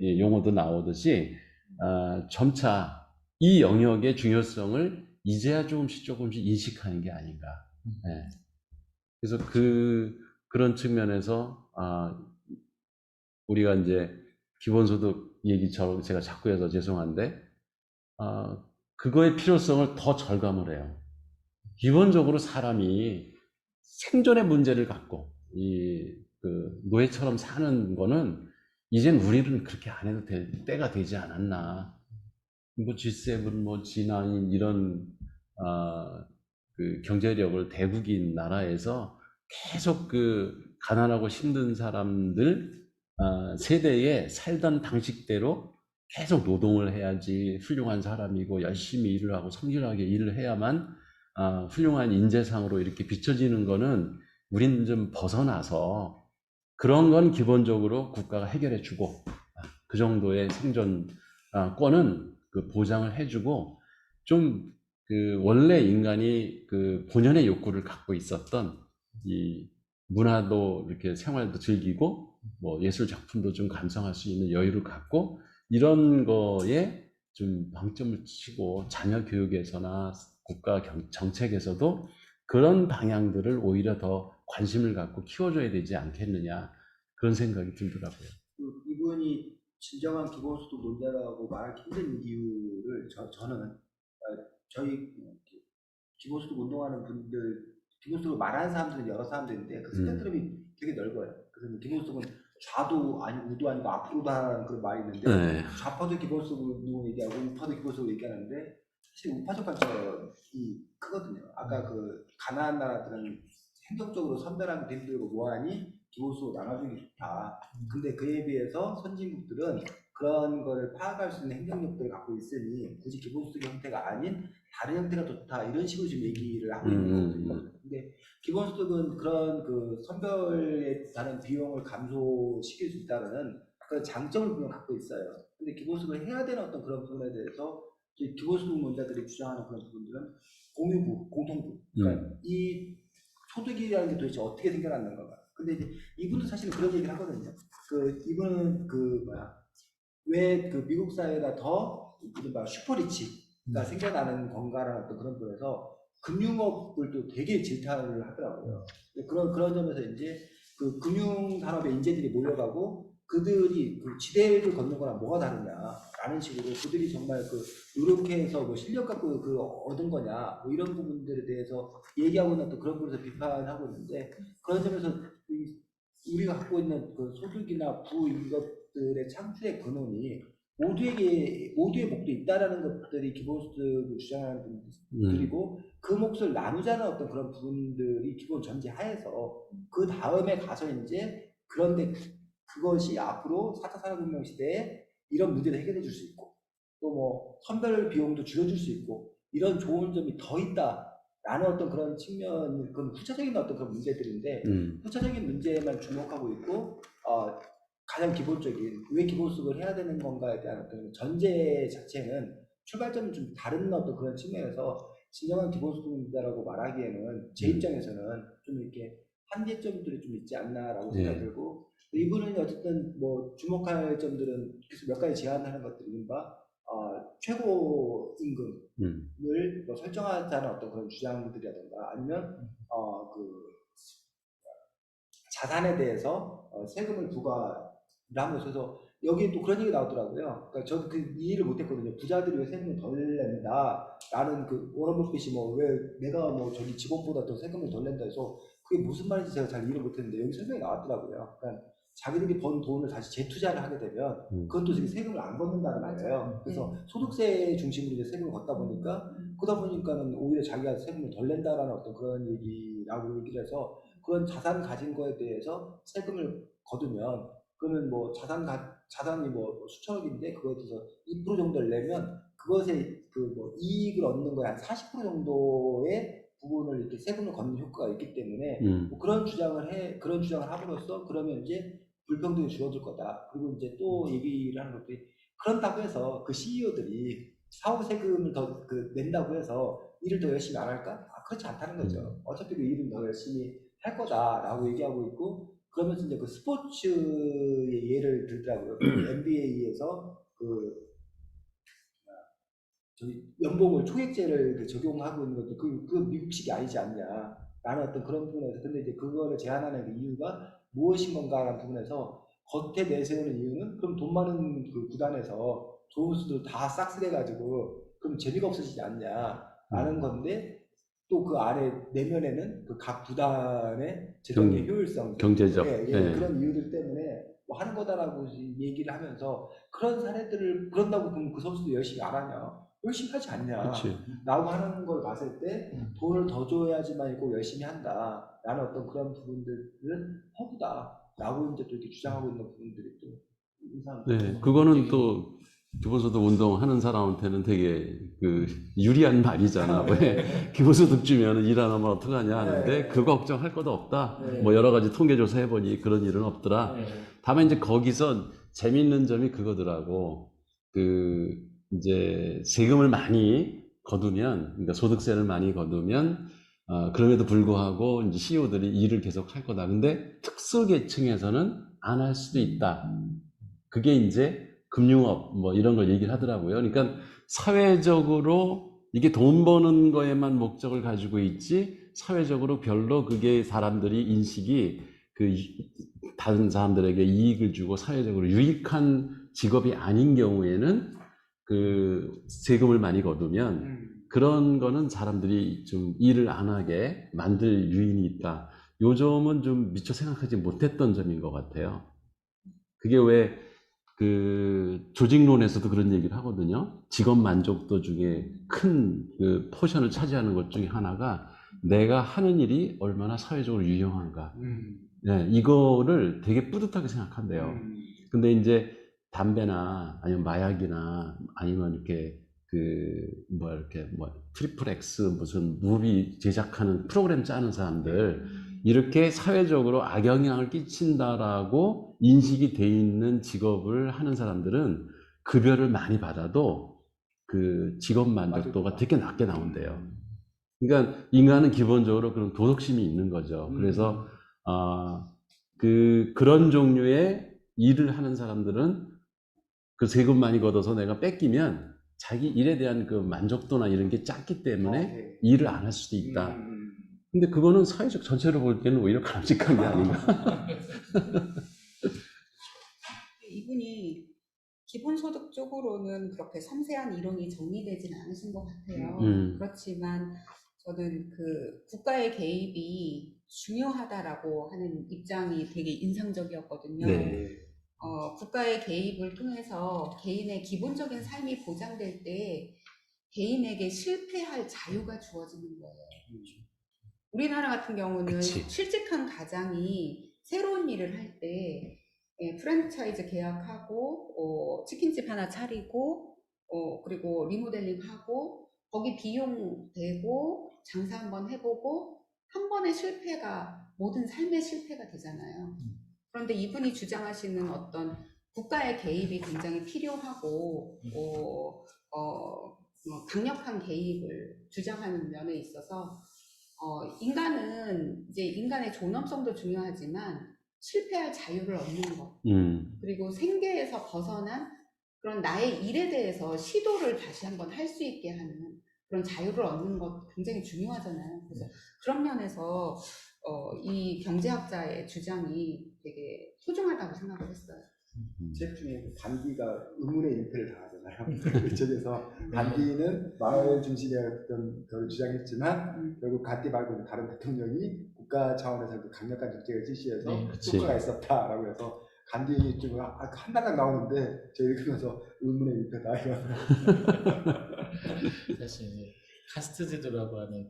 예, 용어도 나오듯이 점차 이 영역의 중요성을 이제야 조금씩 인식하는 게 아닌가. 예. 그래서 그런 측면에서 우리가 이제 기본소득 얘기처럼 제가 자꾸 해서 죄송한데 그거의 필요성을 더 절감을 해요. 기본적으로 사람이 생존의 문제를 갖고 노예처럼 사는 거는 이젠 우리는 그렇게 안 해도 될 때가 되지 않았나. 뭐 G7, 뭐 G9 이런 그 경제력을 대국인 나라에서 계속 가난하고 힘든 사람들 세대에 살던 방식대로 계속 노동을 해야지 훌륭한 사람이고 열심히 일을 하고 성실하게 일을 해야만 훌륭한 인재상으로 이렇게 비춰지는 거는 우린 좀 벗어나서 그런 건 기본적으로 국가가 해결해 주고 그 정도의 생존권은 보장을 해주고 좀 원래 인간이 본연의 욕구를 갖고 있었던 이 문화도 이렇게 생활도 즐기고 뭐 예술 작품도 좀 감상할 수 있는 여유를 갖고 이런 거에 좀 방점을 치고 자녀 교육에서나 국가 정책에서도 그런 방향들을 오히려 더 관심을 갖고 키워줘야 되지 않겠느냐 그런 생각이 들더라고요. 이분이 진정한 기본소득 논자라고 말하기 힘든 이유를 저는 저희 기본소득 운동하는 분들 기본소득을 말하는 사람들은 여러 사람들인데 그 스펙트럼이 되게 넓어요. 그래서 기본소득은 좌도 아니고 우도 아니고 앞으로도 하는 그런 말이 있는데 네. 좌파도 기본소득 운동 얘기하고 우파도 기본소득 얘기하는데 사실 우파적 관점이 크거든요. 아까 가난한 나라들은 행정적으로 선별하기 힘들고 뭐하니 기본소득 나눠주는 게 좋다. 근데 그에 비해서 선진국들은 그런 거를 파악할 수 있는 행정력들을 갖고 있으니 굳이 기본소득 형태가 아닌 다른 형태가 좋다 이런 식으로 지금 얘기를 하고 있는 거거든요. 근데 기본소득은 그런 선별에 따른 비용을 감소시킬 수 있다는 그런 장점을 분명 갖고 있어요. 근데 기본소득을 해야 되는 어떤 그런 부분에 대해서 기본소득 논자들이 주장하는 그런 부분들은 공유부, 공통부. 그러니까 이 소득이라는 게 도대체 어떻게 생겨났는 건가. 근데 이제 이분도 사실은 그런 얘기를 하거든요. 이분은 왜 미국 사회가 더 이른바 슈퍼리치가 생겨나는 건가라는 어떤 그런 부분에서 금융업을 또 되게 질타를 하더라고요. 그런 점에서 이제 금융산업의 인재들이 몰려가고 그들이 지대를 걷는 거랑 뭐가 다르냐라는 식으로 그들이 정말 노력해서 뭐 실력 갖고 얻은 거냐 뭐 이런 부분들에 대해서 얘기하고 있는 또 그런 부분에서 비판하고 있는데 그런 점에서 우리가 갖고 있는 소득이나 부 이것들의 창출의 근원이 모두의 몫도 있다라는 것들이 기본소득을 주장하는 분들이고 그 몫을 나누자는 어떤 그런 부분들이 기본 전제 하에서 그 다음에 가서 이제 그런데 그것이 앞으로 4차 산업혁명 시대에 이런 문제를 해결해 줄 수 있고 또 뭐 선별 비용도 줄여줄 수 있고 이런 좋은 점이 더 있다 라는 어떤 그런 측면, 그건 후차적인 어떤 그런 문제들인데, 후차적인 문제에만 주목하고 있고, 가장 기본적인, 왜 기본수급을 해야 되는 건가에 대한 어떤 전제 자체는 출발점이 좀 다른 어떤 그런 측면에서 진정한 기본수급이다라고 말하기에는 제 입장에서는 좀 이렇게 한계점들이 좀 있지 않나라고 생각이 들고, 이분은 어쨌든 뭐 주목할 점들은 계속 몇 가지 제안하는 것들이 바 최고 임금을 뭐 설정하자는 어떤 그런 주장들이라든가 아니면 그 자산에 대해서 세금을 부과를 하면서 그래서 여기 또 그런 얘기 나오더라고요. 그러니까 저도 그 이해를 못했거든요. 부자들이 왜 세금을 덜 낸다라는 그 워런 버핏이 뭐 왜 내가 뭐 저기 직원보다 더 세금을 덜 낸다 해서 그게 무슨 말인지 제가 잘 이해를 못했는데 여기 설명이 나왔더라고요. 그러니까 자기들이 번 돈을 다시 재투자를 하게 되면 그것도 지금 세금을 안 걷는다는 말이에요. 그래서 소득세 중심으로 이제 세금을 걷다 보니까 그러다 보니까는 오히려 자기가 세금을 덜 낸다라는 어떤 그런 얘기라고 얘기를 해서 그런 자산 가진 거에 대해서 세금을 거두면 그러면 뭐 자산이 뭐 수천억인데 그거에 대해서 2% 정도를 내면 그것에 그 뭐 이익을 얻는 거에 한 40% 정도의 부분을 이렇게 세금을 걷는 효과가 있기 때문에 뭐 그런 주장을 함으로써 그러면 이제 불평등이 줄어들 거다. 그리고 이제 또 얘기를 하는 것들이 그런다고 해서 그 CEO들이 사후 세금을 더 낸다고 해서 일을 더 열심히 안 할까? 그렇지 않다는 거죠. 어차피 그 일은 더 열심히 할 거다라고 얘기하고 있고 그러면서 이제 그 스포츠의 예를 들더라고요. NBA에서 저기 연봉을 총액제를 적용하고 있는 것도 그 미국식이 아니지 않냐. 라는 어떤 그런 부분에서 근데 이제 그거를 제한하는 그 이유가 무엇인 건가라는 부분에서 겉에 내세우는 이유는 그럼 돈 많은 그 구단에서 조선수들 다 싹쓸해가지고 그럼 재미가 없어지지 않냐라는 건데 또 그 안에 내면에는 그 각 구단의 재정의 효율성, 경제적 그런 이유들 때문에 뭐 하는 거다라고 얘기를 하면서 그런 사례들을 그런다고 그럼 그 선수도 열심히 안 하냐? 열심히 하지 않냐? 라고 하는 걸 봤을 때 돈을 더 줘야지만 꼭 열심히 한다라는 어떤 그런 부분들은 허구다라고 이제 또 이렇게 주장하고 있는 부분들이 또 인상. 네, 그거는 또 기본소득 운동하는 사람한테는 되게 그 유리한 말이잖아. 왜 기본소득 주면 일 안 하면 어떡하냐 하는데 그 걱정할 것도 없다. 뭐 여러 가지 통계조사 해보니 그런 일은 없더라. 다만 이제 거기서 재밌는 점이 그거더라고. 그 이제 세금을 많이 거두면, 그러니까 소득세를 많이 거두면 그럼에도 불구하고 이제 CEO들이 일을 계속 할 거다. 근데 특수계층에서는 안 할 수도 있다. 그게 이제 금융업 뭐 이런 걸 얘기를 하더라고요. 그러니까 사회적으로 이게 돈 버는 거에만 목적을 가지고 있지 사회적으로 별로 그게 사람들이 인식이 그 다른 사람들에게 이익을 주고 사회적으로 유익한 직업이 아닌 경우에는 그 세금을 많이 거두면 그런 거는 사람들이 좀 일을 안 하게 만들 요인이 있다. 요 점은 좀 미처 생각하지 못했던 점인 것 같아요. 그게 왜 그 조직론에서도 그런 얘기를 하거든요. 직업 만족도 중에 큰 그 포션을 차지하는 것 중에 하나가 내가 하는 일이 얼마나 사회적으로 유용한가. 네, 이거를 되게 뿌듯하게 생각한대요. 근데 이제 담배나 아니면 마약이나 아니면 이렇게 트리플 X 무슨 무비 제작하는 프로그램 짜는 사람들 이렇게 사회적으로 악영향을 끼친다라고 인식이 돼 있는 직업을 하는 사람들은 급여를 많이 받아도 그 직업 만족도가 되게 낮게 나온대요. 그러니까 인간은 기본적으로 그런 도덕심이 있는 거죠. 그래서 그런 종류의 일을 하는 사람들은 그 세금 많이 걷어서 내가 뺏기면 자기 일에 대한 그 만족도나 이런 게 작기 때문에 일을 안 할 수도 있다. 근데 그거는 사회적 전체로 볼 때는 오히려 바람직한 게 아닌가. 이분이 기본소득 쪽으로는 그렇게 섬세한 이론이 정리되지는 않으신 것 같아요. 그렇지만 저는 그 국가의 개입이 중요하다라고 하는 입장이 되게 인상적이었거든요. 국가의 개입을 통해서 개인의 기본적인 삶이 보장될 때 개인에게 실패할 자유가 주어지는 거예요. 우리나라 같은 경우는 실직한 가장이 새로운 일을 할 때 프랜차이즈 계약하고 치킨집 하나 차리고 그리고 리모델링하고 거기 비용 대고 장사 한번 해보고 한 번의 실패가 모든 삶의 실패가 되잖아요. 그런데 이분이 주장하시는 어떤 국가의 개입이 굉장히 필요하고 강력한 개입을 주장하는 면에 있어서 인간은 이제 인간의 존엄성도 중요하지만 실패할 자유를 얻는 것, 그리고 생계에서 벗어난 그런 나의 일에 대해서 시도를 다시 한번 할 수 있게 하는 그런 자유를 얻는 것 굉장히 중요하잖아요. 그래서 그런 면에서 이 경제학자의 주장이 되게 소중하다고 생각을 했어요. 책 중에 간디가 의문의 일패를 당하잖아요. 그쪽에서 간디는 마을 중심의 어떤 그걸 주장했지만 결국 간디 말고는 다른 대통령이 국가 차원에서 강력한 정책을 실시해서 효과가 있었다라고 해서 간디 좀 한 달락 나오는데 저 읽으면서 의문의 일패다 이거. 사실 이제 카스트 제도라고 하는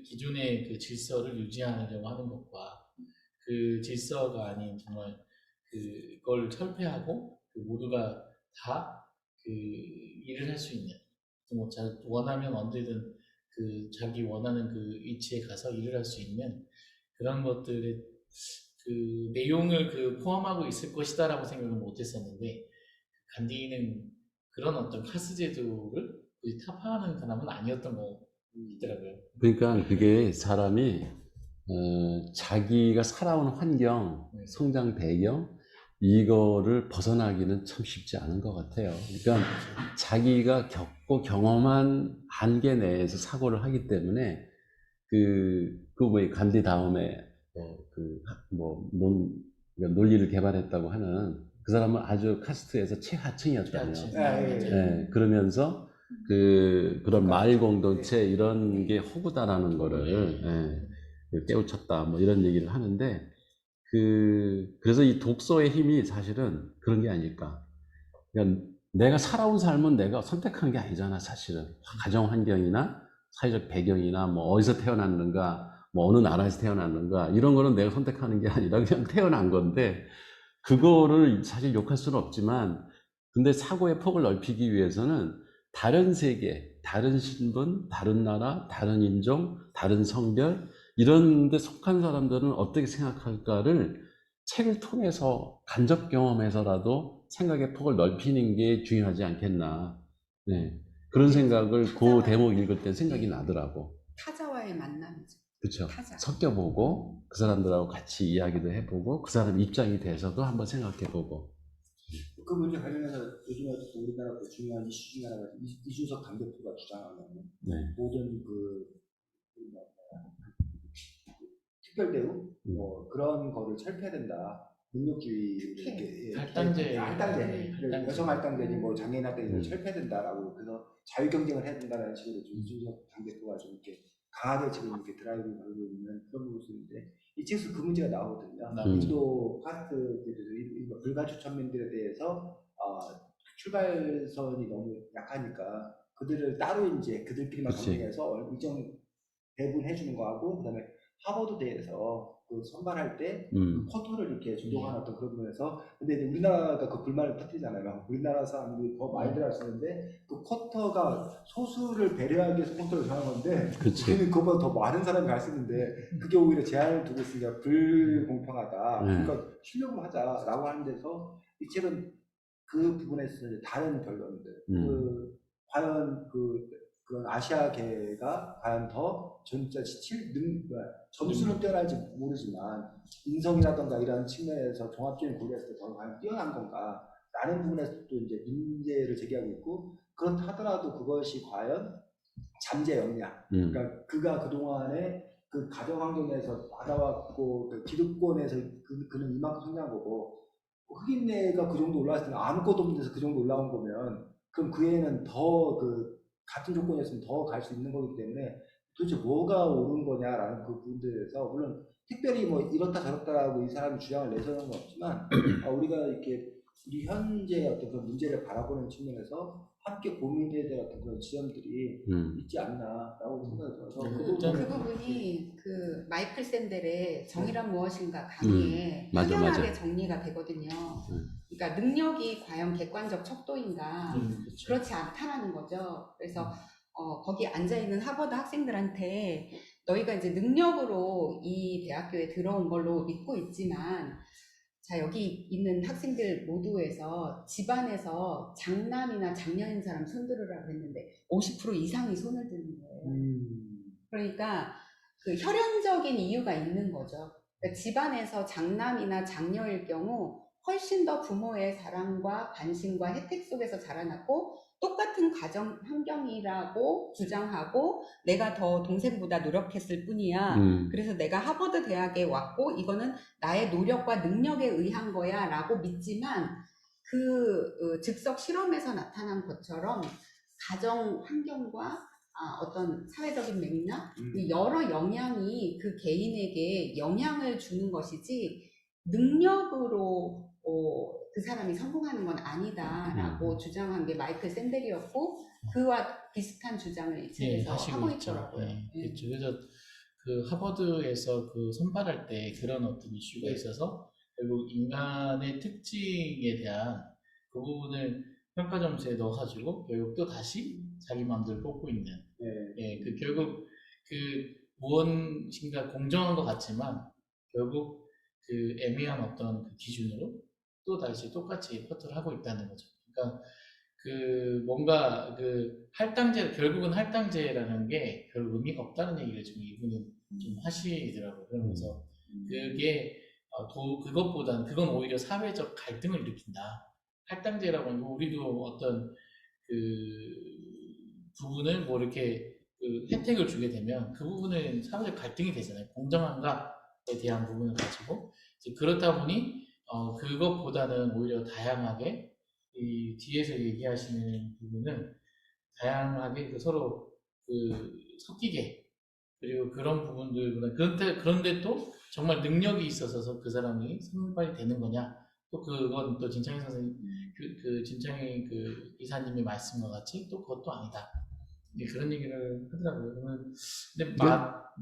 기존의 그 질서를 유지하려고 하는 것과 그 질서가 아닌 정말 그걸 철폐하고 모두가 다 그 일을 할 수 있는, 뭐 원하면 언제든 그 자기 원하는 그 위치에 가서 일을 할 수 있는 그런 것들의 그 내용을 그 포함하고 있을 것이다라고 생각을 못했었는데, 간디는 그런 어떤 카스 제도를 타파하는 사람은 아니었던 것 같더라고요. 그러니까 그게 사람이 자기가 살아온 환경, 성장 배경 이거를 벗어나기는 참 쉽지 않은 것 같아요. 그러니까 자기가 겪고 경험한 한계 내에서 사고를 하기 때문에 간디 다음에 그러니까 논리를 개발했다고 하는 그 사람은 아주 카스트에서 최하층이었잖아요. 네, 그러면서 그런 마을 공동체 이런 게 허구다라는 거를 깨우쳤다 뭐 이런 얘기를 하는데 그래서 이 독서의 힘이 사실은 그런 게 아닐까. 그러니까 내가 살아온 삶은 내가 선택한 게 아니잖아, 사실은. 가정 환경이나 사회적 배경이나 뭐 어디서 태어났는가, 뭐 어느 나라에서 태어났는가 이런 거는 내가 선택하는 게 아니라 그냥 태어난 건데 그거를 사실 욕할 수는 없지만 근데 사고의 폭을 넓히기 위해서는 다른 세계, 다른 신분, 다른 나라, 다른 인종, 다른 성별 이런 데 속한 사람들은 어떻게 생각할까를 책을 통해서 간접 경험해서라도 생각의 폭을 넓히는 게 중요하지 않겠나. 네. 그런 생각을 그 대목 읽을 때 생각이 나더라고. 타자와의 만남이죠. 그렇죠. 타자. 섞여보고 그 사람들하고 같이 이야기도 해보고 그 사람 입장이 돼서도 한번 생각해보고. 그 문제 관련해서 요즘에 우리나라 중요한 이슈 중에 하나가 이준석 당대표가 주장하는 모든 특별 대우 그런 거를 철폐해야 된다. 능력주의 할당제, 여성 할당제니 뭐 장애인 할당제를 철폐해야 된다라고 그래서 자유 경쟁을 해야 된다라는 식으로 이준석 당대표가 좀 이렇게 강하게 지금 이렇게 드라이브를 걸고 있는 그런 모습인데 이 책에서 그 문제가 나오거든요. 인도 카스트 불가주 천민들에 대해서 출발선이 너무 약하니까 그들을 따로 이제 그들끼리만 경쟁해서 일정 배분해 주는 거하고 그다음에 하버드대에서 그 선발할 때 그 쿼터를 이렇게 조정하는 어떤 그런 부분에서 근데 이제 우리나라가 그 불만을 터뜨리잖아요. 우리나라 사람들이 더 많이 들어왔었는데 그 쿼터가 소수를 배려하기 위해서 쿼터를 정한 건데 우리는 그거보다 더 많은 사람이 갈 수 있는데 그게 오히려 제한을 두고 있으니까 불공평하다. 그러니까 쉬려고 하자라고 하는 데서 이 책은 그 부분에서 다른 변론들 과연 그런 아시아계가 과연 더 진짜 점수는 뛰어날지 모르지만 인성이라던가 이런 측면에서 종합적인 고려했을 때 더 과연 뛰어난 건가 라는 부분에서 또 이제 문제를 제기하고 있고 그렇다 하더라도 그것이 과연 잠재 역량 그러니까 그가 그동안에 그 가정 환경에서 받아왔고 그 기득권에서 그는 이만큼 성장한 거고 흑인내가 그 정도 올라왔을 때는 아무것도 없는 데서 그 정도 올라온 거면 그럼 그 애는 더 같은 조건이었으면 더 갈 수 있는 거기 때문에 도대체 뭐가 옳은 거냐라는 그 부분들에서 물론 특별히 뭐 이렇다 저렇다라고 이 사람이 주장을 내서는 건 없지만 우리가 이렇게 우리 현재 어떤 그런 문제를 바라보는 측면에서 함께 고민해야 될 어떤 그런 지점들이 있지 않나라고 생각이 들어서 그 부분이 그 마이클 샌델의 정의란 무엇인가 강의에 확연하게 정리가 되거든요. 그러니까 능력이 과연 객관적 척도인가 그렇죠. 그렇지 않다라는 거죠. 그래서 거기 앉아 있는 하버드 학생들한테 너희가 이제 능력으로 이 대학교에 들어온 걸로 믿고 있지만 자, 여기 있는 학생들 모두에서 집안에서 장남이나 장녀인 사람 손들으라고 했는데 50% 이상이 손을 드는 거예요. 그러니까 그 혈연적인 이유가 있는 거죠. 그러니까 집안에서 장남이나 장녀일 경우 훨씬 더 부모의 사랑과 관심과 혜택 속에서 자라났고 똑같은 가정 환경이라고 주장하고 내가 더 동생보다 노력했을 뿐이야. 그래서 내가 하버드 대학에 왔고 이거는 나의 노력과 능력에 의한 거야 라고 믿지만 그 즉석 실험에서 나타난 것처럼 가정 환경과 어떤 사회적인 맥락, 그 여러 영향이 그 개인에게 영향을 주는 것이지 능력으로 그 사람이 성공하는 건 아니다라고 주장한 게 마이클 샌델이었고 그와 비슷한 주장을 이 책에서 하고 있더라고요. 그렇죠. 그래서 그 하버드에서 그 선발할 때 그런 어떤 이슈가 있어서 결국 인간의 특징에 대한 그 부분을 평가 점수에 넣어가지고 결국 또 다시 자기 마음대로 뽑고 있는 그 결국 그 무엇인가 공정한 것 같지만 결국 그 애매한 어떤 그 기준으로 또 다시 똑같이 퍼트를 하고 있다는 거죠. 그러니까 그 뭔가 그 할당제 결국은 할당제라는 게 별 의미가 없다는 얘기를 좀 이분은 좀 하시더라고요. 그러면서 그게 그것보다는 그건 오히려 사회적 갈등을 일으킨다. 할당제라고 하는 거 우리도 어떤 그 부분을 뭐 이렇게 그 혜택을 주게 되면 그 부분은 사회적 갈등이 되잖아요. 공정한가에 대한 부분을 가지고 이제 그렇다 보니 그것보다는 오히려 다양하게 이 뒤에서 얘기하시는 부분은 다양하게 그 서로 그 섞이게 그리고 그런 부분들보다 그런데 또 정말 능력이 있어서 그 사람이 선발이 되는 거냐 또 그건 또 진창희 선생님 그 진창희 그 이사님의 말씀과 같이 또 그것도 아니다. 그런 얘기를 하더라고요. 근데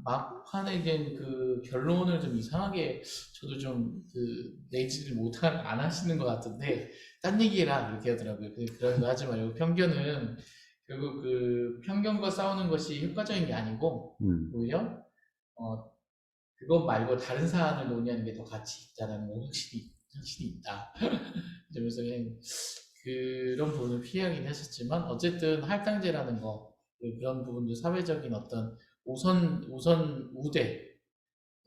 막판에 된 그 결론을 좀 이상하게 저도 좀 그 내지를 안 하시는 것 같은데 딴 얘기해라 이렇게 하더라고요. 그런 거 하지 말고 편견은 결국 그 편견과 싸우는 것이 효과적인 게 아니고 오히려 그것 말고 다른 사안을 논의하는 게 더 가치 있다라는 건 확실히 있다. 그러면서 그냥 그런 부분을 피하긴 했었지만 어쨌든 할당제라는 거 그런 부분들 사회적인 어떤 우대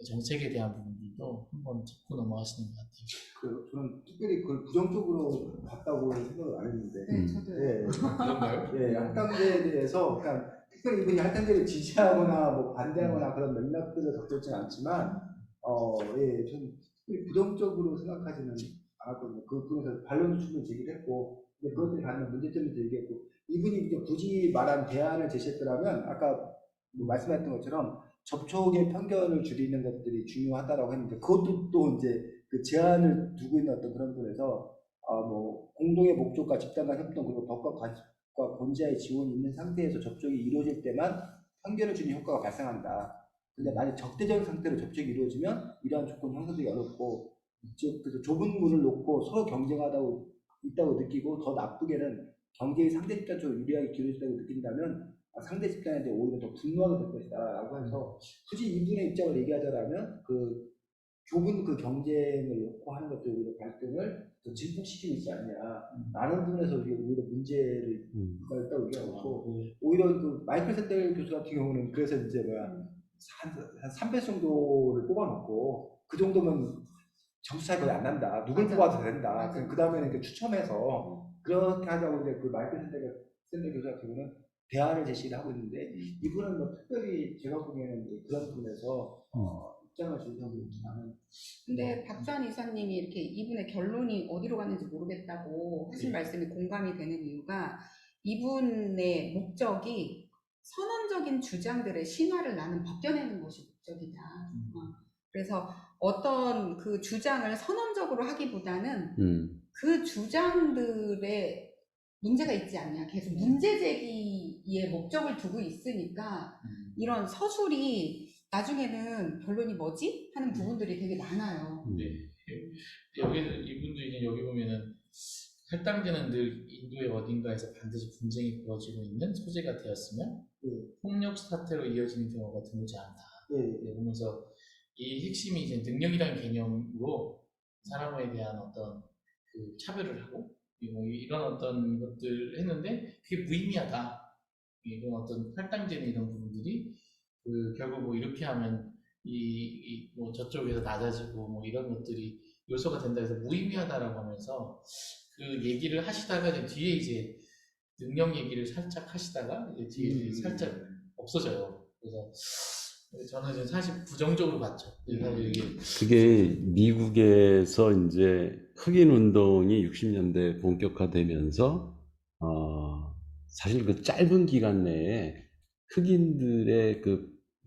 정책에 대한 부분들도 한번 짚고 넘어가시는 것 같아요. 저는 특별히 그걸 부정적으로 봤다고 생각을 안 했는데. 네, 저도요. 그런가요? 예, 할당제에 대해서, 그러니까 특별히 이분이 할당제를 지지하거나 뭐 반대하거나 그런 맥락들을 갖고 있지는 않지만, 예, 좀 특별히 부정적으로 생각하지는 않았거든요. 그 부분에서 반론도 충분히 제기를 했고, 근데 그것들이 갖는 문제점도 제기했고, 이분이 이제 굳이 말한 대안을 제시했더라면, 아까 뭐 말씀하셨던 것처럼 접촉의 편견을 줄이는 것들이 중요하다라고 했는데, 그것도 또 이제 그 제한을 두고 있는 어떤 그런 분에서, 뭐, 공동의 목적과 집단 간 협동, 그리고 법과 권자의 지원이 있는 상태에서 접촉이 이루어질 때만 편견을 주는 효과가 발생한다. 근데 만약 적대적인 상태로 접촉이 이루어지면 이러한 조건 형성되기 어렵고, 즉, 그래서 좁은 문을 놓고 서로 있다고 느끼고 더 나쁘게는 경제의 상대 집단 쪽으로 유리하게 기울어진다고 느낀다면 상대 집단에 대해 오히려 더 분노하게 될 것이다. 라고 해서 굳이 이분의 입장을 얘기하자면 그 좁은 그 경쟁을 놓고 하는 것도 오히려 갈등을 더 증폭시키고 있지 않냐. 라는 부분에서 오히려 문제를 있다고 얘기하고 있고, 오히려 그 마이클 샌델 교수 같은 경우는 그래서 이제 한 3배 정도를 뽑아놓고 그 정도면 점수 차이 거의 안 난다. 누굴 뽑아도 된다. 그 다음에는 이렇게 추첨해서 그렇게 하자고 이제 그 마이클 샌델 교수 같은 경우는 대안을 제시를 하고 있는데 이분은 뭐 특별히 제가 보기에는 그런 부분에서 입장을 주장하고 있지 않은. 근데 박주환 이사님이 이렇게 이분의 결론이 어디로 갔는지 모르겠다고 하신 말씀이 공감이 되는 이유가 이분의 목적이 선언적인 주장들의 신화를 나는 벗겨내는 것이 목적이다. 그래서 어떤 그 주장을 선언적으로 하기보다는 그 주장들의 문제가 있지 않냐. 계속 문제 제기의 목적을 두고 있으니까 이런 서술이 나중에는 결론이 뭐지? 하는 부분들이 되게 많아요. 네. 여기는 이분도 이제 여기 보면은 할당제는 늘 인도의 어딘가에서 반드시 분쟁이 벌어지고 있는 소재가 되었으며 폭력 사태로 이어지는 경우가 드물지 않다. 그러면서 이 핵심이 이제 능력이라는 개념으로 사람에 대한 어떤 그 차별을 하고 뭐 이런 어떤 것들 했는데 그게 무의미하다. 이런 어떤 할당제는 이런 부분들이 그 결국 뭐 이렇게 하면 뭐 저쪽에서 낮아지고 뭐 이런 것들이 요소가 된다 해서 무의미하다라고 하면서 그 얘기를 하시다가 이제 뒤에 이제 능력 얘기를 살짝 하시다가 이제 뒤에 이제 살짝 없어져요. 그래서 저는 이제 사실 부정적으로 봤죠. 그게 미국에서 이제 흑인 운동이 60년대 본격화되면서 사실 그 짧은 기간 내에 흑인들의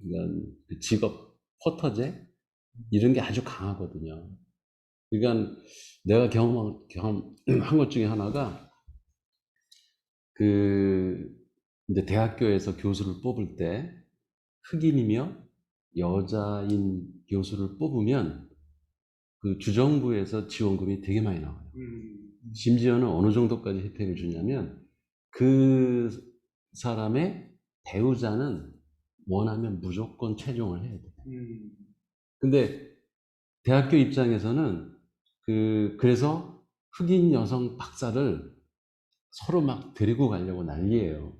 이런 그 직업 포터제 이런 게 아주 강하거든요. 그러니까 내가 경험한 것 중에 하나가 이제 대학교에서 교수를 뽑을 때 흑인이며 여자인 교수를 뽑으면 그 주정부에서 지원금이 되게 많이 나와요. 심지어는 어느 정도까지 혜택을 주냐면 그 사람의 배우자는 원하면 무조건 채용을 해야 돼요. 근데 대학교 입장에서는 그래서 흑인 여성 박사를 서로 막 데리고 가려고 난리예요.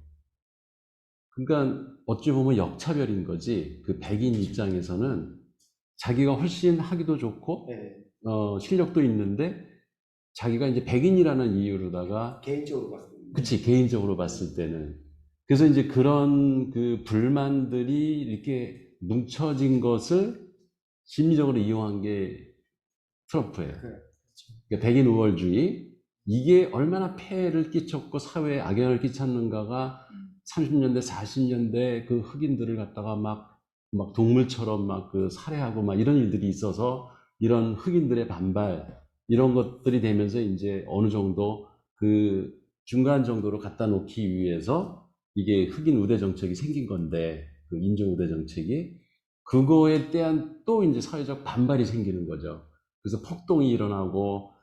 그러니까 어찌 보면 역차별인 거지. 그 백인 입장에서는 자기가 훨씬 하기도 좋고 실력도 있는데 자기가 이제 백인이라는 이유로다가 개인적으로 봤을 때. 그치, 개인적으로 봤을 때는. 그래서 이제 그런 그 불만들이 이렇게 뭉쳐진 것을 심리적으로 이용한 게 트럼프예요. 그러니까 백인 우월주의. 이게 얼마나 폐해를 끼쳤고 사회에 악영향을 끼쳤는가가 30년대, 40년대 그 흑인들을 갖다가 막 동물처럼 막 그 살해하고 막 이런 일들이 있어서 이런 흑인들의 반발, 이런 것들이 되면서 이제 어느 정도 그 중간 정도로 갖다 놓기 위해서 이게 흑인 우대 정책이 생긴 건데, 그 인종 우대 정책이. 그거에 대한 또 이제 사회적 반발이 생기는 거죠. 그래서 폭동이 일어나고,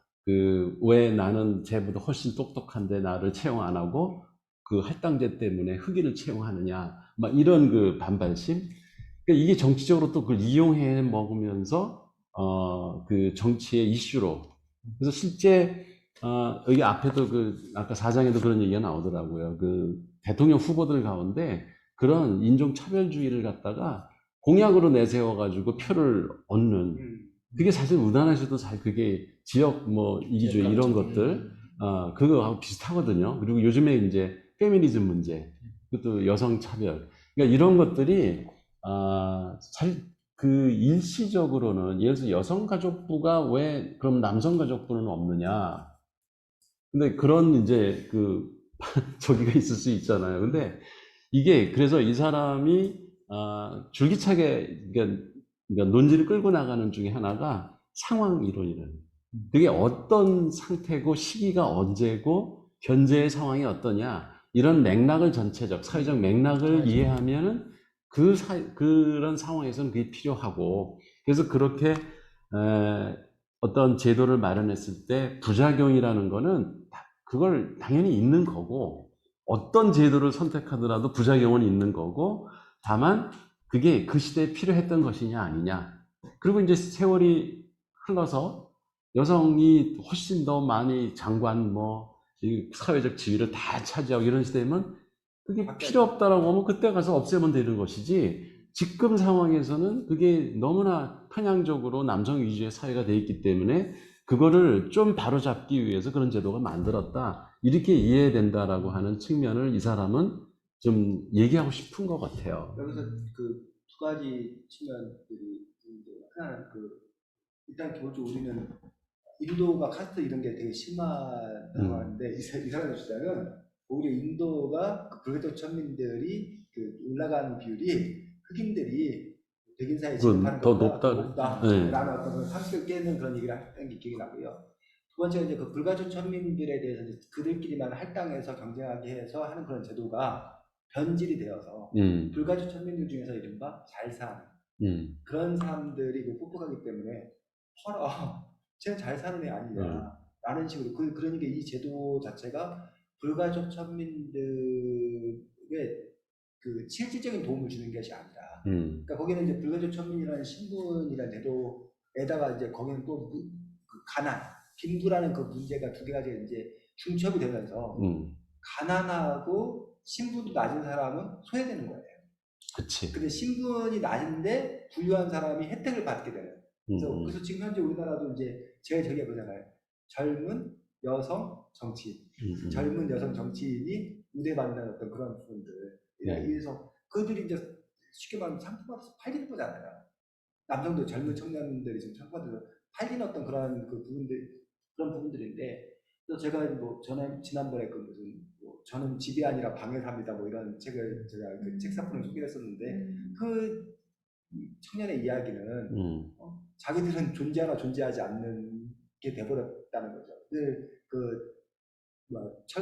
왜 나는 쟤보다 훨씬 똑똑한데 나를 채용 안 하고 그 할당제 때문에 흑인을 채용하느냐, 막 이런 그 반발심. 그러니까 이게 정치적으로 또 그걸 이용해 먹으면서 그 정치의 이슈로. 그래서 실제 여기 앞에도 아까 4장에도 그런 얘기가 나오더라고요. 그 대통령 후보들 가운데 그런 인종차별주의를 갖다가 공약으로 내세워가지고 표를 얻는, 그게 사실 우리나라에서도 잘 그게 지역 뭐 이기주의 이런 것들, 그거하고 비슷하거든요. 그리고 요즘에 이제 페미니즘 문제, 그것도 여성 차별, 그러니까 이런 것들이 일시적으로는 예를 들어서 여성가족부가 왜 그럼 남성가족부는 없느냐? 근데 그런 이제 저기가 있을 수 있잖아요. 근데 이게 그래서 이 사람이 줄기차게 그러니까 논지를 끌고 나가는 중에 하나가 상황 이론이라는. 그게 어떤 상태고 시기가 언제고 현재의 상황이 어떠냐, 이런 맥락을 전체적 사회적 맥락을 이해하면은 그런 상황에서는 그게 필요하고, 그래서 그렇게 어떤 제도를 마련했을 때 부작용이라는 거는 그걸 당연히 있는 거고, 어떤 제도를 선택하더라도 부작용은 있는 거고, 다만 그게 그 시대에 필요했던 것이냐 아니냐. 그리고 이제 세월이 흘러서 여성이 훨씬 더 많이 장관 이 사회적 지위를 다 차지하고 이런 시대면 그게 필요 없다라고 하면 그때 가서 없애면 되는 것이지, 지금 상황에서는 그게 너무나 편향적으로 남성 위주의 사회가 돼 있기 때문에 그거를 좀 바로잡기 위해서 그런 제도가 만들었다, 이렇게 이해된다라고 하는 측면을 이 사람은 좀 얘기하고 싶은 것 같아요. 여기서 그 두 가지 측면들이 있는데, 하나는 일단 기본적으로 우리는 인도가 카스트 이런 게 되게 심하다고 하는데, 이 사람의 주장은 오히려 인도가 불교적 천민들이 올라가는 비율이 흑인들이 백인 사회에 진입하는 더 것보다 높다. 라는 어떤 상식을 깨는 그런 얘기를 했던 게 기억이 나고요. 두 번째는 이제 그 불가족 천민들에 대해서 그들끼리만 할당해서 경쟁하게 해서 하는 그런 제도가 변질이 되어서 불가족 천민들 중에서 이른바 잘 사는 그런 사람들이 폭격하기 때문에 쟤는 잘 사는 애 아니냐, 라는 식으로 그러니까 이 제도 자체가 불가족 천민들의 그 실질적인 도움을 주는 것이 아니라 그러니까 거기는 이제 불가족 천민이라는 신분이라는 제도에다가 이제 거기는 또 그 가난, 빈부라는 그 문제가 두 개가 이제 중첩이 되면서 가난하고 신분이 낮은 사람은 소외되는 거예요. 그치. 근데 신분이 낮은데 부유한 사람이 혜택을 받게 되는. 그래서 지금 현재 우리나라도 이제 제일 저기가 그잖아요. 젊은 여성 정치인, 젊은 여성 정치인이 우대받는 어떤 그런 부분들. 그래서 그들이 이제 쉽게 말하면 상품화돼서 팔리는 거잖아요. 남성들, 젊은 청년들이 지금 상품화돼서 팔리는 어떤 그런 그런 부분들인데, 또 제가 뭐 지난번에 그 무슨 저는 집이 아니라 방에 삽니다 뭐 이런 책을 제가 그 책사포를 소개를 했었는데 그 청년의 이야기는 자기들은 존재하나 존재하지 않는 게 돼버렸다는 거죠.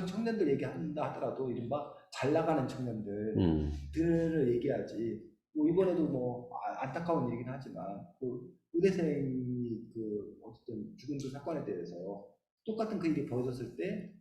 청년들 얘기한다 하더라도 이른바 잘 나가는 청년들을 얘기하지. 뭐 이번에도 뭐 안타까운 얘기긴 하지만 그 의대생이 그 어쨌든 죽은 그 사건에 대해서 똑같은 그 일이 벌어졌을 때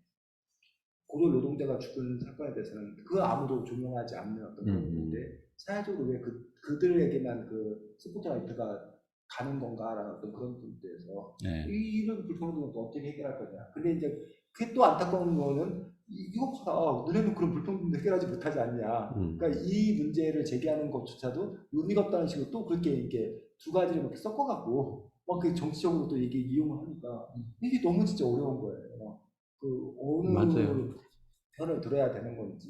고려 노동자가 죽은 사건에 대해서는 그 아무도 조명하지 않는 어떤 그런 건데 사회적으로 왜 그들에게만 그 스포트라이트가 가는 건가라는 어떤 그런 부분에서 이런 불평등은 또 어떻게 해결할 거냐. 근데 이제 그게 또 안타까운 거는 이거 봐라 너네는 그런 불평등 해결하지 못하지 않냐. 그러니까 이 문제를 제기하는 것조차도 의미가 없다는 식으로 또 그렇게 이렇게 두 가지를 이렇게 섞어갖고 막 그 정치적으로 또 이게 이용을 하니까 이게 너무 진짜 어려운 거예요. 그 어느 맞아요. 편을 들어야 되는 건지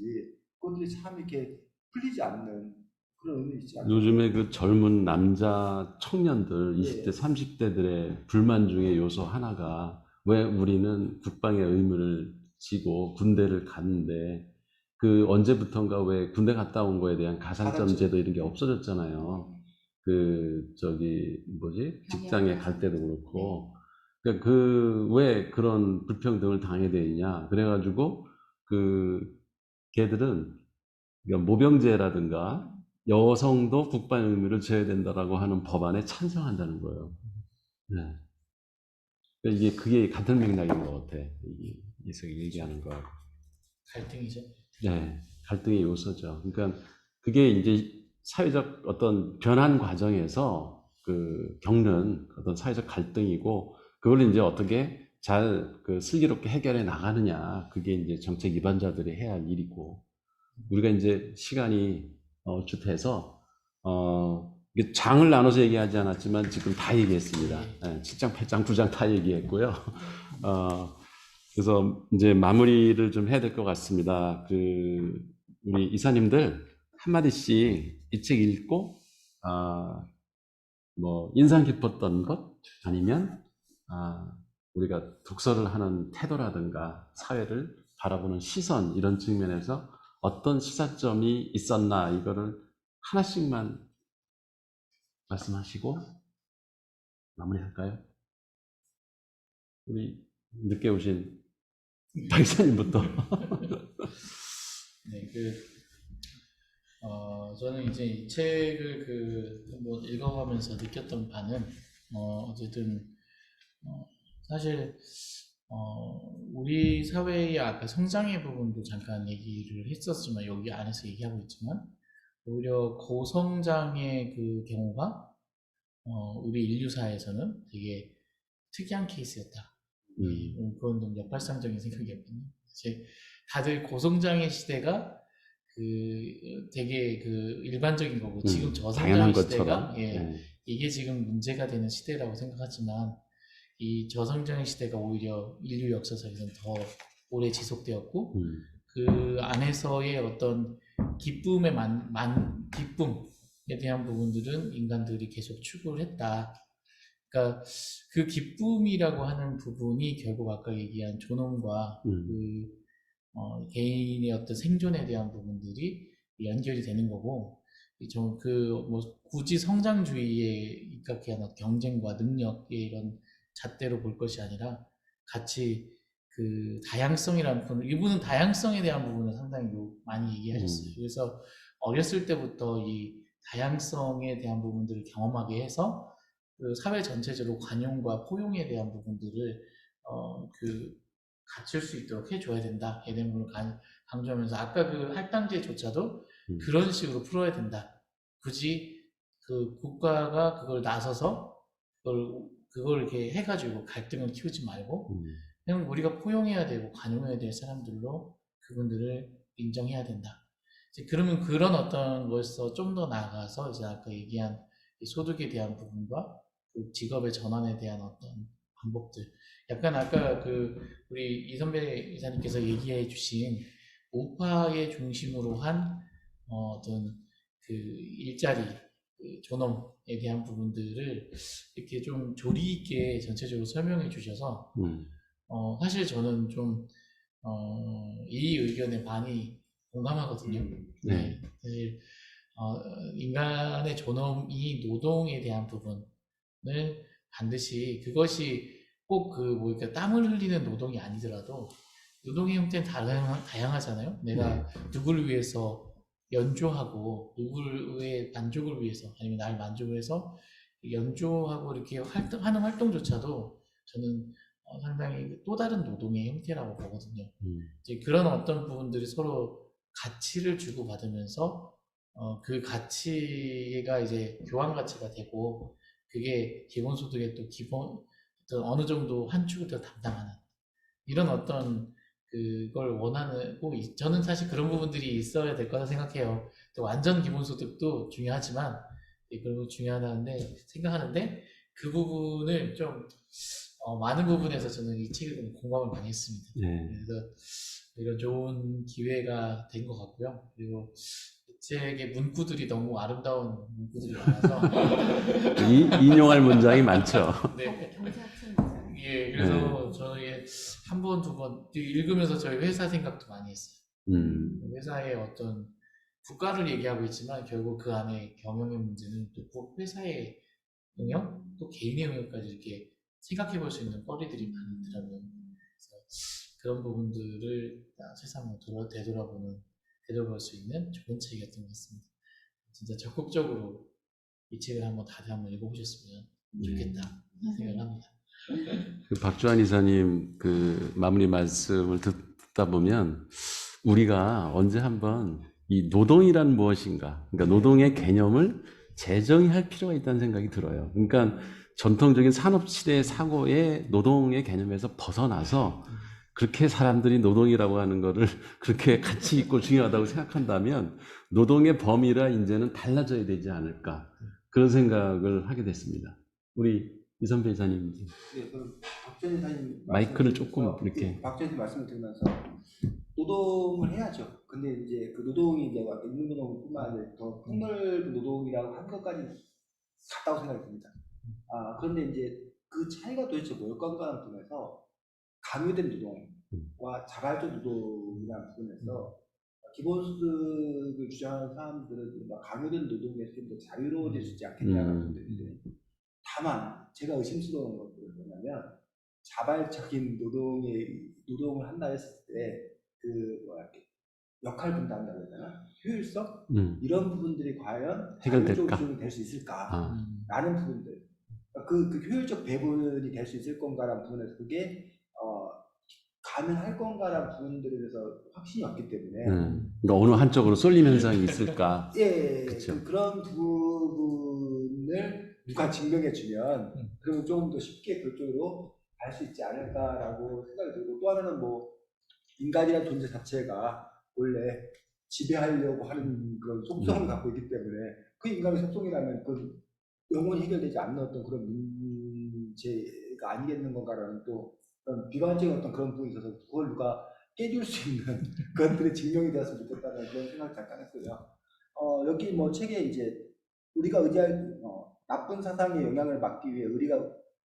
그것들이 참 이렇게 풀리지 않는 그런 의미 있지 않나요? 요즘에 그 젊은 남자 청년들 20대, 30대들의 불만 중에 요소 하나가 왜 우리는 국방의 의무를 지고 군대를 갔는데 그 언제부턴가 왜 군대 갔다 온 거에 대한 가산점 제도 이런 게 없어졌잖아요. 직장에 갈 때도 그렇고. 그러니까 왜 그런 불평등을 당해야 되느냐. 그래가지고 걔들은 그러니까 모병제라든가 여성도 국방 의무를 져야 된다라고 하는 법안에 찬성한다는 거예요. 네. 그러니까 그게 같은 맥락인 것 같아. 이석이 얘기하는 거. 갈등이죠. 네, 갈등의 요소죠. 그러니까 그게 이제 사회적 어떤 변환 과정에서 겪는 어떤 사회적 갈등이고, 그걸 이제 어떻게 잘 슬기롭게 해결해 나가느냐. 그게 이제 정책 입안자들이 해야 할 일이고, 우리가 이제 시간이 주태해서 이게 장을 나눠서 얘기하지 않았지만 지금 다 얘기했습니다. 네, 7장, 8장, 9장 다 얘기했고요. 그래서 이제 마무리를 좀 해야 될 것 같습니다. 우리 이사님들 한마디씩 이 책 읽고 뭐 인상 깊었던 것 아니면 우리가 독서를 하는 태도라든가 사회를 바라보는 시선 이런 측면에서 어떤 시사점이 있었나 이거를 하나씩만 말씀하시고 마무리할까요? 우리 늦게 오신 박사님부터. 네, 저는 이제 이 책을 한번 읽어가면서 느꼈던 바는 어쨌든 사실 우리 사회의 아까 성장의 부분도 잠깐 얘기를 했었지만 여기 안에서 얘기하고 있지만 오히려 고성장의 그 경우가 우리 인류사에서는 되게 특이한 케이스였다. 그건 좀 역발상적인 생각이었거든요. 이제 다들 고성장의 시대가 되게 일반적인 거고 지금 저성장의 시대가 이게 지금 문제가 되는 시대라고 생각하지만 이 저성장의 시대가 오히려 인류 역사상에서는 더 오래 지속되었고 그 안에서의 어떤 기쁨에 기쁨에 대한 부분들은 인간들이 계속 추구를 했다. 그러니까 그 기쁨이라고 하는 부분이 결국 아까 얘기한 존엄과 개인의 어떤 생존에 대한 부분들이 연결이 되는 거고, 굳이 성장주의에 입각해 한 경쟁과 능력의 이런 잣대로 볼 것이 아니라 같이 다양성이라는 부분, 이분은 다양성에 대한 부분을 상당히 많이 얘기하셨어요. 그래서 어렸을 때부터 이 다양성에 대한 부분들을 경험하게 해서 사회 전체적으로 관용과 포용에 대한 부분들을 그 갖출 수 있도록 해줘야 된다. 이런 부분을 강조하면서 아까 그 할당제조차도 그런 식으로 풀어야 된다. 굳이 그 국가가 그걸 나서서 그걸 이렇게 해가지고 갈등을 키우지 말고 그냥 우리가 포용해야 되고 관용해야 될 사람들로 그분들을 인정해야 된다. 이제 그러면 그런 어떤 것에서 좀 더 나아가서 이제 아까 얘기한 이 소득에 대한 부분과 그 직업의 전환에 대한 어떤 방법들. 약간 아까 그 우리 이 선배 이사님께서 얘기해 주신 우파의 중심으로 한 어떤 그 일자리, 그 존엄에 대한 부분들을 이렇게 좀 조리 있게 전체적으로 설명해 주셔서 사실 저는 좀 이 의견에 많이 공감하거든요. 네. 사실 인간의 존엄이 노동에 대한 부분을 반드시 그것이 꼭 그 뭐니까 땀을 흘리는 노동이 아니더라도 노동의 형태는 다양하잖아요. 내가 누구를 위해서 연주하고 누구의 만족을 위해서 아니면 나를 만족을 해서 연주하고 이렇게 하는 활동조차도 저는 상당히 또 다른 노동의 형태라고 보거든요. 이제 그런 어떤 부분들이 서로 가치를 주고받으면서 그 가치가 이제 교환 가치가 되고 그게 기본소득의 또 기본 어떤 어느 정도 한 축을 더 담당하는 이런 어떤 그걸 원하고 저는 사실 그런 부분들이 있어야 될 거라 생각해요. 또 완전 기본소득도 중요하지만 그런 거 중요하다는데 생각하는데 그 부분을 좀 많은 부분에서 저는 이 책을 보면 공감을 많이 했습니다. 네. 그래서 이런 좋은 기회가 된 것 같고요. 그리고 이 책의 문구들이 너무 아름다운 문구들이 많아서 인용할 문장이 많죠. 네. 경제학습니다. 예, 그래서 저는 이게 한 번, 두 번 읽으면서 저희 회사 생각도 많이 했어요. 회사의 어떤 국가를 얘기하고 있지만 결국 그 안에 경영의 문제는 또 꼭 회사의 영역, 또 개인의 영역까지 이렇게 생각해 볼 수 있는 거리들이 많이 있더라고요. 그래서 그런 부분들을 세상을 되돌아볼 수 있는 좋은 책이었던 것 같습니다. 진짜 적극적으로 이 책을 다들 한번 읽어보셨으면 좋겠다 생각을 합니다. 그 박주환 이사님 그 마무리 말씀을 듣다 보면 우리가 언제 한번 이 노동이란 무엇인가, 그러니까 노동의 개념을 재정의할 필요가 있다는 생각이 들어요. 그러니까 전통적인 산업시대의 사고의 노동의 개념에서 벗어나서 그렇게 사람들이 노동이라고 하는 거를 그렇게 가치 있고 중요하다고 생각한다면 노동의 범위라 이제는 달라져야 되지 않을까, 그런 생각을 하게 됐습니다. 우리 이선배 이사님. 네, 그럼 박전 이사님 마이크를 조금 이렇게. 박전 이사님 말씀을 들으면서 노동을 해야죠. 근데 이제 그 노동이 이제 인문노동뿐만 아니라 더 폭넓은 노동이라고 한 것까지 같다고 생각이 듭니다. 그런데 이제 그 차이가 도대체 뭘까라는 부분에서 강요된 노동과 자발적 노동이라는 부분에서 기본소득을 주장하는 사람들은 강요된 노동에서 좀 더 자유로워질 수 있지 않겠냐는 부분들인데, 다만 제가 의심스러운 것들은 뭐냐면 자발적인 노동을 한다 했을 때 역할 분담이라고 해야 되나? 효율성? 이런 부분들이 과연 해결될까? 될 수 있을까라는 부분들. 그 효율적 배분이 될 수 있을 건가라는 부분에서 그게 가능할 건가라는 부분들에 대해서 확신이 없기 때문에 그러니까 어느 한쪽으로 쏠림 현상이 있을까? 예, 그쵸. 그런 부분을 누가 증명해주면 그러면 조금 더 쉽게 그쪽으로 갈 수 있지 않을까라고 생각이 들고, 또 하나는 인간이라는 존재 자체가 원래 지배하려고 하는 그런 속성을 갖고 있기 때문에 그 인간의 속성이라면 그 영원히 해결되지 않는 어떤 그런 문제가 아니겠는 건가라는 또 그런 비관적인 어떤 그런 부분이 있어서 그걸 누가 깨줄 수 있는 그것들이 증명이 되었으면 좋겠다는 그런 생각을 잠깐 했고요. 여기 책에 이제 우리가 의지할 나쁜 사상의 영향을 막기 위해 우리가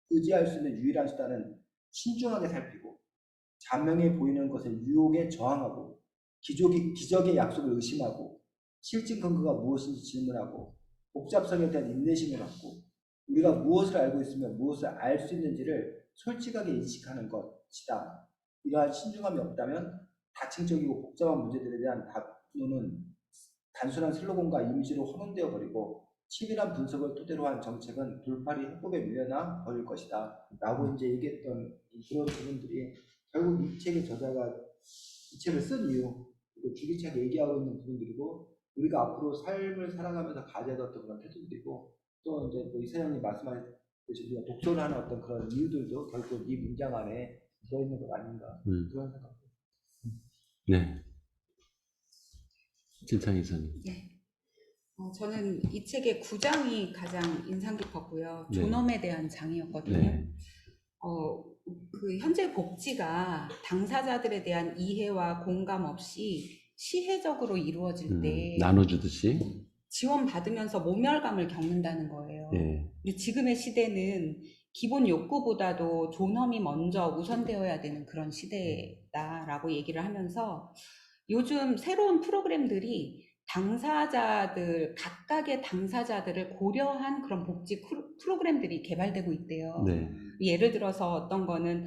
의지할 수 있는 유일한 수단은 신중하게 살피고 자명해 보이는 것에 유혹에 저항하고 기적의 약속을 의심하고 실증 근거가 무엇인지 질문하고 복잡성에 대한 인내심을 갖고 우리가 무엇을 알고 있으며 무엇을 알 수 있는지를 솔직하게 인식하는 것이다. 이러한 신중함이 없다면 다층적이고 복잡한 문제들에 대한 답론은 단순한 슬로건과 이미지로 혼돈되어 버리고 치밀한 분석을 토대로 한 정책은 돌팔이 협곡에 밀려나 버릴 것이다 라고 이제 얘기했던 그런 부분들이 결국 이 책의 저자가 이 책을 쓴 이유, 그리고 주기차게 얘기하고 있는 부분들이고, 우리가 앞으로 삶을 살아가면서 가져야 될 어떤 그런 태도들이고, 또 이제 뭐 이사장님 말씀하셨듯이 우리가 독서를 하는 어떤 그런 이유들도 결국 이 문장 안에 들어있는 것 아닌가 그런 생각. 네. 진창 이사님. 네. 저는 이 책의 9장이 가장 인상 깊었고요. 네. 존엄에 대한 장이었거든요. 네. 그 현재 복지가 당사자들에 대한 이해와 공감 없이 시혜적으로 이루어질 때 나눠주듯이. 지원받으면서 모멸감을 겪는다는 거예요. 네. 근데 지금의 시대는 기본 욕구보다도 존엄이 먼저 우선되어야 되는 그런 시대다라고 얘기를 하면서 요즘 새로운 프로그램들이 각각의 당사자들을 고려한 그런 복지 프로그램들이 개발되고 있대요. 네. 예를 들어서 어떤 거는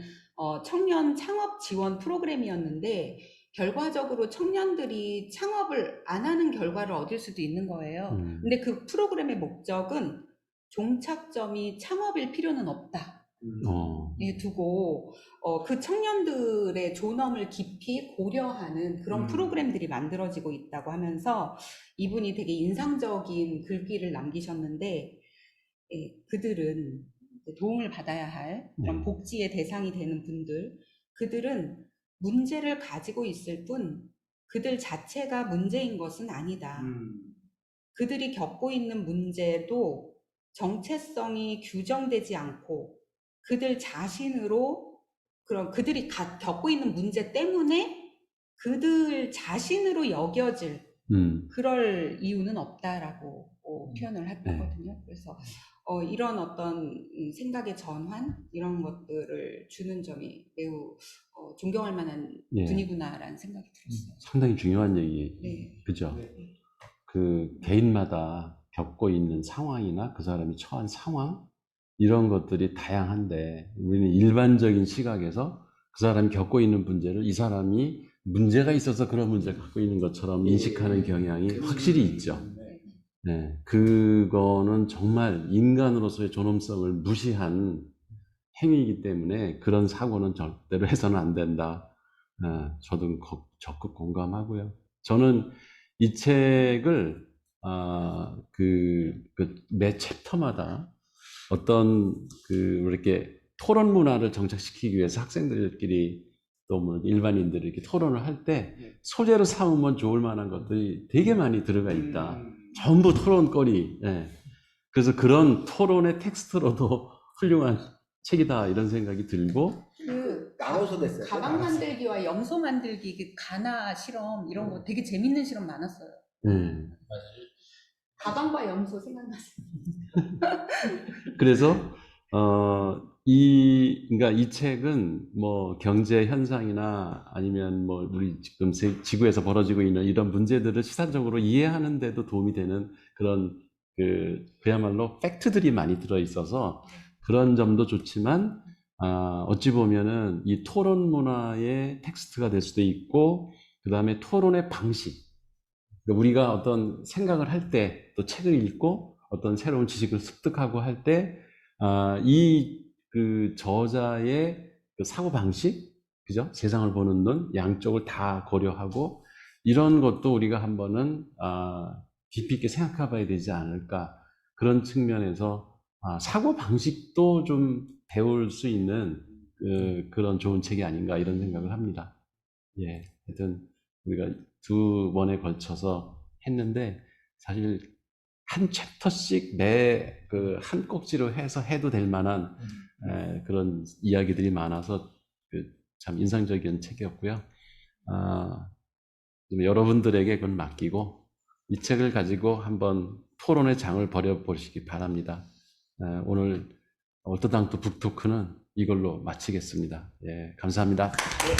청년 창업 지원 프로그램이었는데 결과적으로 청년들이 창업을 안 하는 결과를 얻을 수도 있는 거예요. 근데 그 프로그램의 목적은 종착점이 창업일 필요는 없다. 예, 두고 그 청년들의 존엄을 깊이 고려하는 그런 프로그램들이 만들어지고 있다고 하면서 이분이 되게 인상적인 글귀를 남기셨는데, 예, 그들은 도움을 받아야 할 그런 복지의 대상이 되는 분들, 그들은 문제를 가지고 있을 뿐 그들 자체가 문제인 것은 아니다. 그들이 겪고 있는 문제도 정체성이 규정되지 않고 그들 자신으로 그들이 겪고 있는 문제 때문에 그들 자신으로 여겨질 그럴 이유는 없다라고 표현을 했거든요. 그래서 이런 어떤 생각의 전환 이런 것들을 주는 점이 매우 존경할 만한 분이구나라는 생각이 들었어요. 상당히 중요한 얘기. 네. 그죠? 네. 그 개인마다 겪고 있는 상황이나 그 사람이 처한 상황 이런 것들이 다양한데 우리는 일반적인 시각에서 그 사람이 겪고 있는 문제를 이 사람이 문제가 있어서 그런 문제를 갖고 있는 것처럼 인식하는 경향이 확실히 있죠. 네, 그거는 정말 인간으로서의 존엄성을 무시한 행위이기 때문에 그런 사고는 절대로 해서는 안 된다. 저도 적극 공감하고요. 저는 이 책을 매 챕터마다 어떤 이렇게 토론 문화를 정착시키기 위해서 학생들끼리 또 뭐 일반인들이 이렇게 토론을 할 때 소재로 삼으면 좋을 만한 것들이 되게 많이 들어가 있다. 전부 토론거리. 예. 그래서 그런 토론의 텍스트로도 훌륭한 책이다 이런 생각이 들고 나눠서 됐어요. 가방 만들기와 염소 만들기, 그 가나 실험 이런 거 되게 재밌는 실험 많았어요. 가방과 염소 생각나세요? 그래서 그러니까 이 책은 뭐 경제 현상이나 아니면 뭐 우리 지금 지구에서 벌어지고 있는 이런 문제들을 시선적으로 이해하는 데도 도움이 되는 그런 그야말로 팩트들이 많이 들어 있어서 그런 점도 좋지만 어찌 보면은 이 토론 문화의 텍스트가 될 수도 있고 그 다음에 토론의 방식 우리가 어떤 생각을 할 때 또 책을 읽고 어떤 새로운 지식을 습득하고 할 때 그 저자의 그 사고 방식, 그죠? 세상을 보는 눈, 양쪽을 다 고려하고 이런 것도 우리가 한번은 깊이 있게 생각해봐야 되지 않을까 그런 측면에서 사고 방식도 좀 배울 수 있는 그런 좋은 책이 아닌가 이런 생각을 합니다. 예, 하여튼 우리가 2번에 걸쳐서 했는데 사실 한 챕터씩 매 한 꼭지로 해서 해도 될 만한 그런 이야기들이 많아서 참 인상적인 책이었고요. 여러분들에게 그건 맡기고 이 책을 가지고 한번 토론의 장을 벌여보시기 바랍니다. 오늘 얼토당토 북토크는 이걸로 마치겠습니다. 예, 감사합니다. 네,